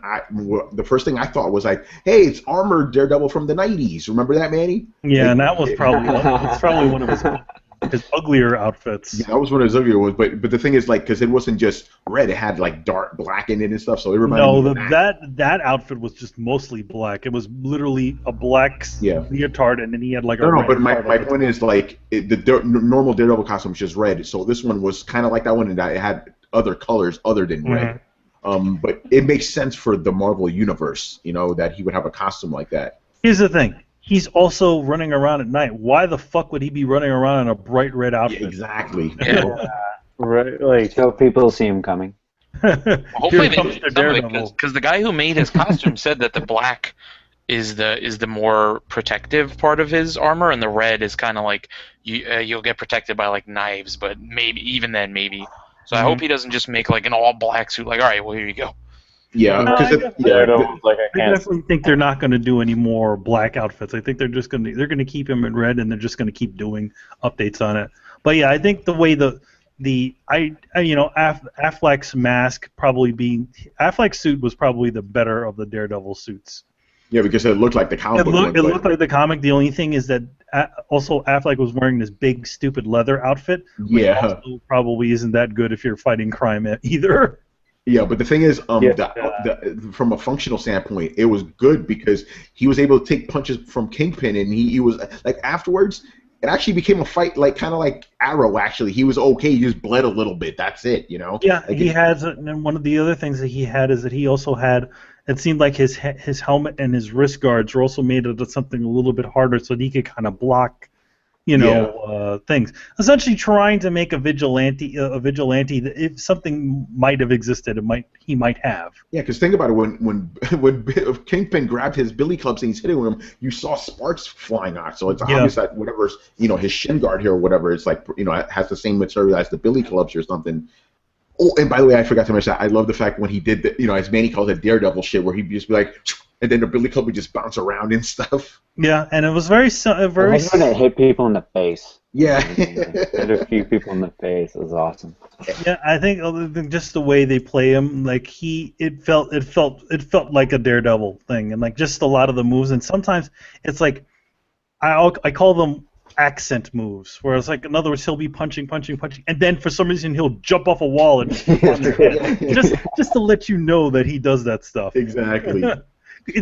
the first thing I thought was like, hey, it's armored Daredevil from the '90s. Remember that, Manny? Yeah, and Like, that was probably one of his uglier outfits. Yeah, that was one of his uglier ones. But the thing is, like, because it wasn't just red; it had like dark black in it and stuff. So it reminded me of that outfit was just mostly black. It was literally a black leotard, and then he had like a No, red but my part on it. point is, like, normal Daredevil costume was just red. So this one was kind of like that one, and it had other colors other than red. But it makes sense for the Marvel universe, that he would have a costume like that. Here's the thing. He's also running around at night. Why the fuck would he be running around in a bright red outfit? Yeah, exactly. Yeah. Right, like So people see him coming. Hopefully Here comes they the Daredevil. because the guy who made his costume said that the black is the more protective part of his armor, and the red is kind of like you'll get protected by like knives, but maybe even then maybe. So I hope he doesn't just make like an all black suit. Like, all right, well here you go. Yeah, because Daredevil's like I I can't. definitely think they're not going to do any more black outfits. I think they're going to keep him in red, and they're just going to keep doing updates on it. But yeah, I think the way Affleck's mask Affleck's suit was probably the better of the Daredevil suits. yeah, because it looked like the comic book one. It looked like the comic. The only thing is that also Affleck was wearing this big stupid leather outfit, which also probably isn't that good if you're fighting crime either. Yeah, but the thing is, from a functional standpoint, it was good because he was able to take punches from Kingpin, and he was like afterwards. It actually became a fight, like kind of like Arrow. Actually, he was okay. He just bled a little bit. That's it, Yeah, Like he has. And one of the other things that he had is that he also had. It seemed like his helmet and his wrist guards were also made of something a little bit harder, so that he could kind of block, things. Essentially, trying to make a vigilante that if something might have existed, he might have. Yeah, because think about it. When Kingpin grabbed his billy clubs and he's hitting him, you saw sparks flying out. So it's obvious that whatever's his shin guard here or whatever, it's like it has the same material as the billy clubs or something. Oh, and by the way, I forgot to mention that I love the fact when he did the as Manny calls it Daredevil shit, where he'd just be like, and then the billy club would just bounce around and stuff. Yeah, and it was very. I like when it hit people in the face. Yeah. Hit a few people in the face. It was awesome. Yeah, I think other than just the way they play him, like it felt like a Daredevil thing, and like just a lot of the moves, and sometimes it's like I call them accent moves, where it's like, in other words, he'll be punching, and then for some reason he'll jump off a wall and on their head, just to let you know that he does that stuff. Exactly. It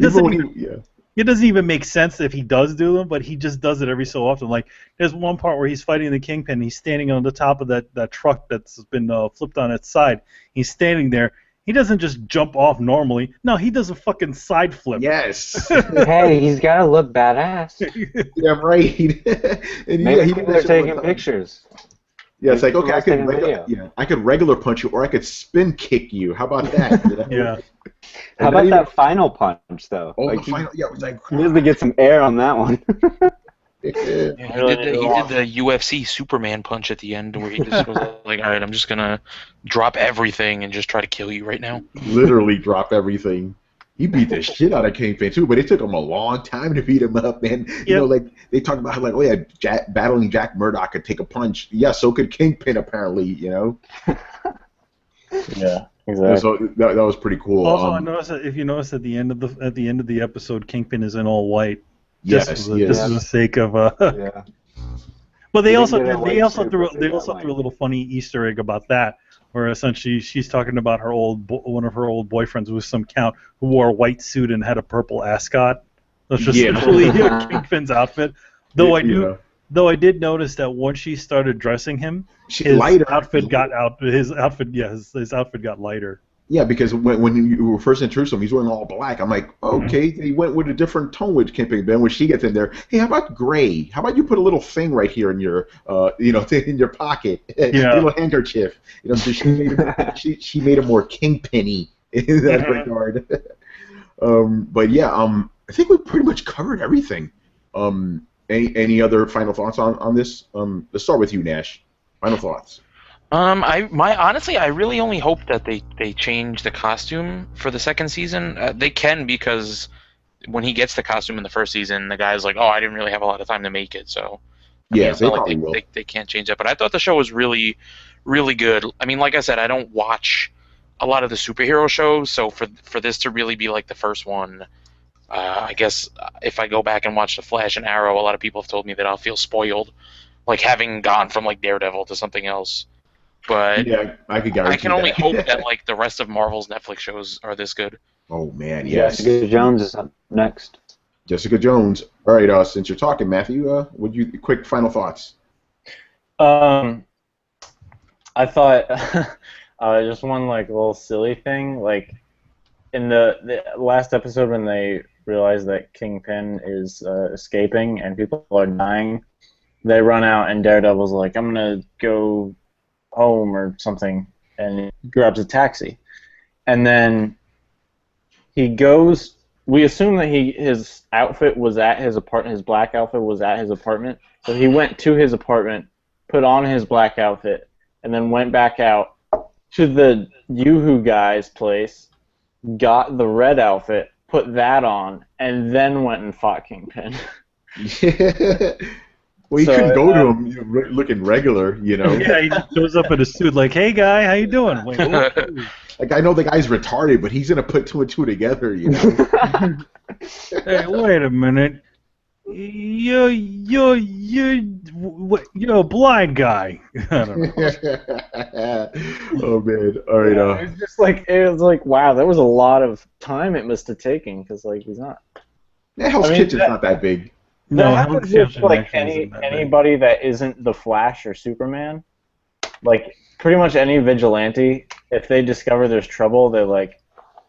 doesn't even make sense if he does do them, but he just does it every so often. Like, there's one part where he's fighting the Kingpin, he's standing on the top of that truck that's been flipped on its side. He's standing there. He doesn't just jump off normally. No, he does a fucking side flip. Yes. Hey, he's got to look badass. Yeah, right. And Maybe people are taking pictures. Yeah, it's like, okay, I could regular punch you, or I could spin kick you. How about that? Yeah. How about that final punch, though? Oh, like, the final, yeah, it was like, he needs to get some air on that one. He did the UFC Superman punch at the end, where he just was like, all right, I'm just gonna drop everything and just try to kill you right now. Literally drop everything. He beat the shit out of Kingpin too, but it took him a long time to beat him up, man. You know, like they talk about how, like, oh yeah, battling Jack Murdoch could take a punch. Yeah, so could Kingpin apparently. Yeah, exactly. So that was pretty cool. Also, I noticed that if you notice at the end of the episode, Kingpin is in all white. Just for the sake of Yeah. But they also threw a little funny Easter egg about that, where essentially she's talking about one of her old boyfriends with some count who wore a white suit and had a purple ascot. That's just literally Kingpin's outfit. Though I did notice that once she started dressing him, his outfit got lighter. Yeah, because when you were first introduced to him, he's wearing all black. I'm like, okay, he went with a different tone with Kingpin. Then when she gets in there, hey, how about gray? How about you put a little thing right here in your, in your pocket, a Yeah. little handkerchief. So she made him more Kingpin-y in that regard. But yeah, I think we pretty much covered everything. Any other final thoughts on this? Let's start with you, Nash. Final thoughts. Honestly, I really only hope that they change the costume for the second season. They can, because when he gets the costume in the first season, the guy's like, "Oh, I didn't really have a lot of time to make it." So, Yes, it's they not probably like will. they can't change that. But I thought the show was really, really good. I mean, like I said, I don't watch a lot of the superhero shows, so for this to really be like the first one, I guess if I go back and watch the Flash and Arrow, a lot of people have told me that I'll feel spoiled, like having gone from like Daredevil to something else. But Yeah, I could guarantee I can only that. hope that like the rest of Marvel's Netflix shows are this good. Oh man, yes. Jessica Jones is up next. Jessica Jones. All right, since you're talking, Matthew, quick final thoughts? I thought just one like little silly thing, like in the last episode when they realize that Kingpin is escaping and people are dying, they run out and Daredevil's like, "I'm gonna go home" or something, and he grabs a taxi, and then he goes. We assume that his outfit was at his apartment. His black outfit was at his apartment, so he went to his apartment, put on his black outfit, and then went back out to the Yoo-Hoo guy's place, got the red outfit, put that on, and then went and fought Kingpin. Well, you So, couldn't go to him looking regular, Yeah, he just shows up in a suit like, "Hey, guy, how you doing?" Wait, whoa. Like, I know the guy's retarded, but he's gonna put two and two together, Hey, wait a minute. You're a blind guy. I don't know. Oh man! All right. Yeah, it was like wow, there was a lot of time it must have taken because like he's not. Hell's Kitchen's not that big. No, That Hell's happens with Kitchen like actually isn't that big. anybody that isn't the Flash or Superman. Like pretty much any vigilante, if they discover there's trouble, they like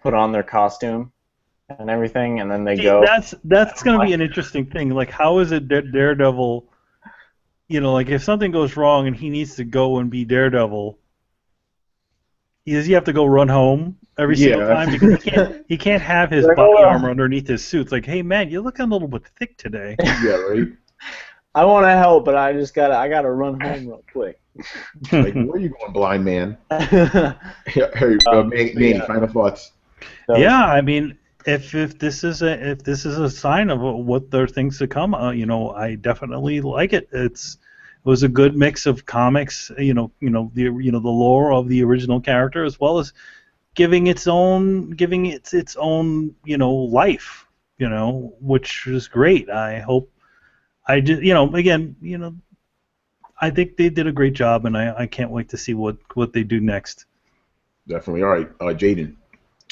put on their costume and everything, and then they go. That's going to be an interesting thing. Like, how is it that Daredevil? Like if something goes wrong and he needs to go and be Daredevil, does he have to go run home every single time because he can't have his body armor underneath his suit? It's like, hey man, you're looking a little bit thick today. Yeah, right. I want to help, but I gotta run home real quick. Like, where are you going, blind man? So, Hey, Manny, final thoughts. Yeah, I mean, if this is a sign of what there are things to come, I definitely like it. It was a good mix of comics, the lore of the original character, as well as giving its own life, which is great. I hope I did, I think they did a great job, and I can't wait to see what they do next. Definitely. All right, Jaydon,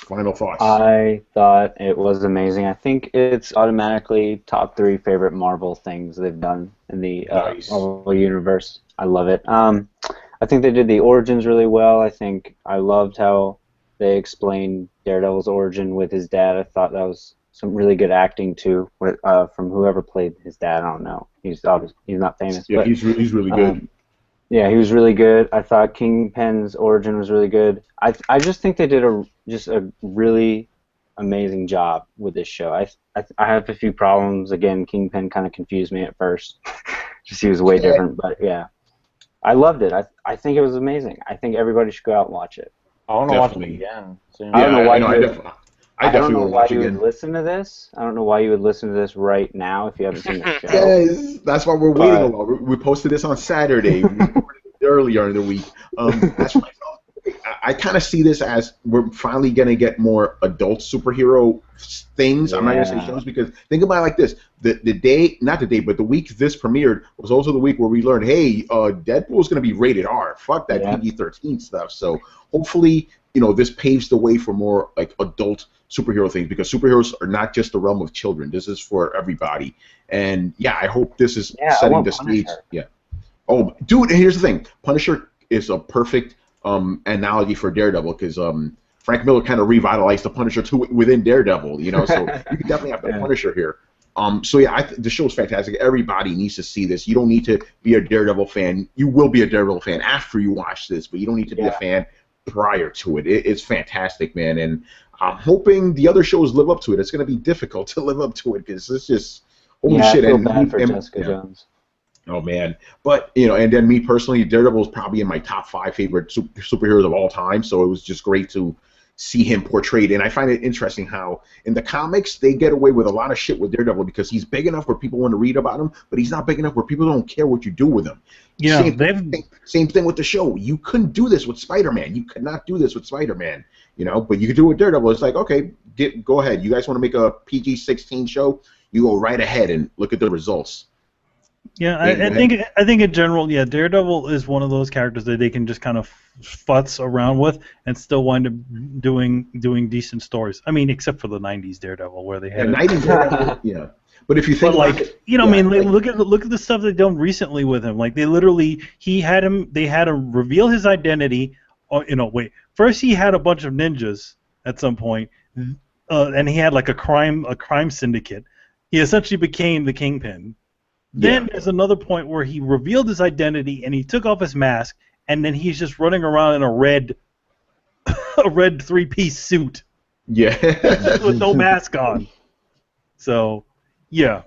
final thoughts. I thought it was amazing. I think it's automatically top 3 favorite Marvel things they've done in the Nice. Marvel universe. I love it. I think they did the origins really well. I think I loved how they explained Daredevil's origin with his dad. I thought that was some really good acting too, from whoever played his dad. I don't know. He's not famous. Yeah, but, he's really good. yeah, he was really good. I thought Kingpin's origin was really good. I just think they did a really amazing job with this show. I have a few problems. Again, Kingpin kind of confused me at first. Just he was way different, but yeah, I loved it. I think it was amazing. I think everybody should go out and watch it. I want to watch it Definitely. again. Soon. I don't know why I definitely will watch you again. would listen to this. I don't know why you would listen to this right now if you haven't seen the show. Yes, that's why we're waiting a lot. We posted this on Saturday. We recorded it earlier in the week. That's why I kind of see this as we're finally going to get more adult superhero things. I'm not going to say shows because think about it like this. The week this premiered was also the week where we learned, hey, Deadpool's going to be rated R. Fuck that PG-13 stuff. So hopefully, this paves the way for more like adult superhero things because superheroes are not just the realm of children. This is for everybody. And yeah, I hope this is setting the stage. Yeah. Oh, dude, here's the thing. Punisher is a perfect analogy for Daredevil because Frank Miller kind of revitalized the Punisher too within Daredevil, you know. So you can definitely have the Punisher here. So yeah, the show is fantastic. Everybody needs to see this. You don't need to be a Daredevil fan. You will be a Daredevil fan after you watch this, but you don't need to be a fan prior to it. It's fantastic, man. And I'm hoping the other shows live up to it. It's going to be difficult to live up to it because it's just holy shit. I feel bad for Jessica Jones. Oh man, but you know, and then me personally, Daredevil is probably in my top 5 favorite superheroes of all time. So it was just great to see him portrayed, and I find it interesting how in the comics they get away with a lot of shit with Daredevil because he's big enough where people want to read about him, but he's not big enough where people don't care what you do with him. Yeah, same thing with the show. You couldn't do this with Spider-Man. You could not do this with Spider-Man. You know, but you could do it with Daredevil. It's like, okay, go ahead. You guys want to make a PG-16 show? You go right ahead and look at the results. Yeah, I think in general, yeah, Daredevil is one of those characters that they can just kind of futz around with and still wind up doing decent stories. I mean, except for the '90s Daredevil, where they had 90s Daredevil, yeah. But if you think look at the stuff they've done recently with him. Like they had him reveal his identity. First he had a bunch of ninjas at some point, and he had like a crime syndicate. He essentially became the Kingpin. Then there's another point where he revealed his identity and he took off his mask, and then he's just running around in a red 3-piece suit. Yeah. With no mask on. So, yeah.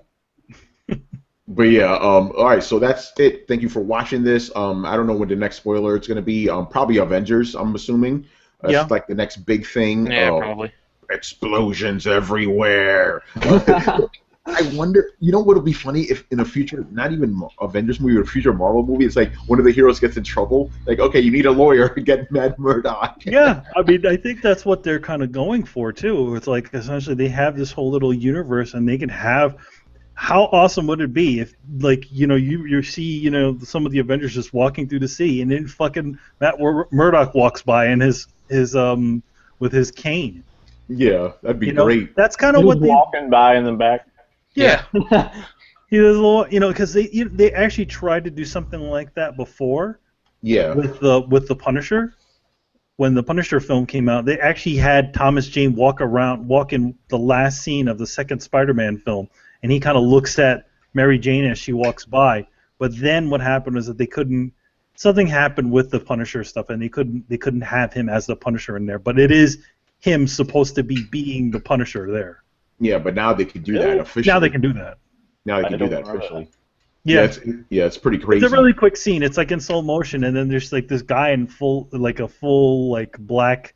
But yeah, all right, so that's it. Thank you for watching this. I don't know when the next spoiler it's going to be. Probably Avengers, I'm assuming. That's like the next big thing. Yeah, probably. Explosions everywhere. I wonder, you know what would be funny if in a future, not even Avengers movie, or a future Marvel movie, it's like one of the heroes gets in trouble. Like, okay, you need a lawyer, get Matt Murdock. Yeah, I mean, I think that's what they're kind of going for, too. It's like, essentially, they have this whole little universe, and they can have... How awesome would it be if, like, you see, some of the Avengers just walking through the sea, and then fucking Matt Murdock walks by in his with his cane. Yeah, that'd be great. That's kind of what walking by in the back. Yeah. He does a little, because they actually tried to do something like that before. Yeah. With the Punisher, when the Punisher film came out, they actually had Thomas Jane walk in the last scene of the second Spider-Man film, and he kind of looks at Mary Jane as she walks by. But then what happened was that something happened with the Punisher stuff, and they couldn't have him as the Punisher in there. But it is him supposed to be being the Punisher there. Yeah, but now they can do that officially. Now they can do that. Now they can do that officially. Yeah, it's pretty crazy. It's a really quick scene. It's like in slow motion, and then there's like this guy in full black,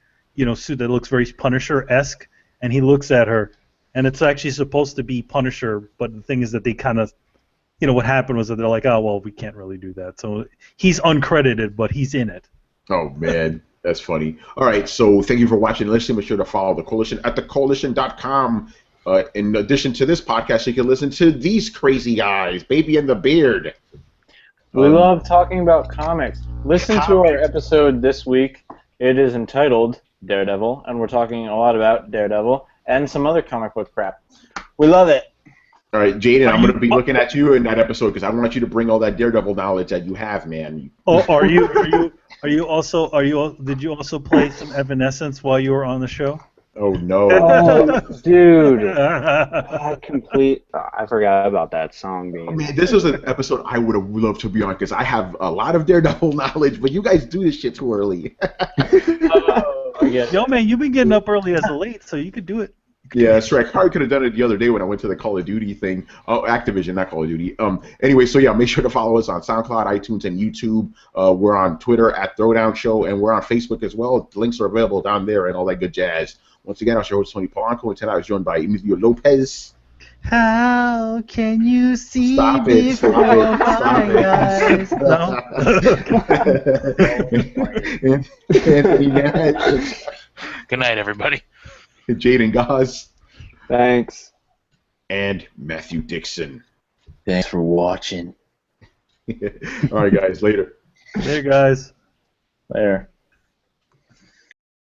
suit that looks very Punisher-esque, and he looks at her, and it's actually supposed to be Punisher, but the thing is that they kind of, what happened was that they're like, oh well, we can't really do that. So he's uncredited, but he's in it. Oh man. That's funny. All right, so thank you for watching and listening. Be sure to follow The Coalition at thecoalition.com. In addition to this podcast, you can listen to these crazy guys, Baby and the Beard. We love talking about comics. Listen to our episode this week. It is entitled Daredevil, and we're talking a lot about Daredevil and some other comic book crap. We love it. All right, Jaden, I'm going to be looking at you in that episode because I want you to bring all that Daredevil knowledge that you have, man. Oh, did you also play some Evanescence while you were on the show? Oh no. Oh, dude. I forgot about that song being. I mean, this was an episode I would have loved to be on because I have a lot of Daredevil knowledge, but you guys do this shit too early. Yo, man, you've been getting up early as of late, so you could do it. Yeah, that's right. I could have done it the other day when I went to the Call of Duty thing. Oh, Activision, not Call of Duty. Anyway, so yeah, make sure to follow us on SoundCloud, iTunes, and YouTube. We're on Twitter at Throwdown Show, and we're on Facebook as well. The links are available down there and all that good jazz. Once again, I'm your host, Tony Polanco, and tonight I was joined by Emilio Lopez. How can you see Stop it. Anthony Nash. Good night, everybody. Jaydon Goss. Thanks. And Matthew Dixon. Thanks for watching. All right, guys. Later. Later, guys. Later.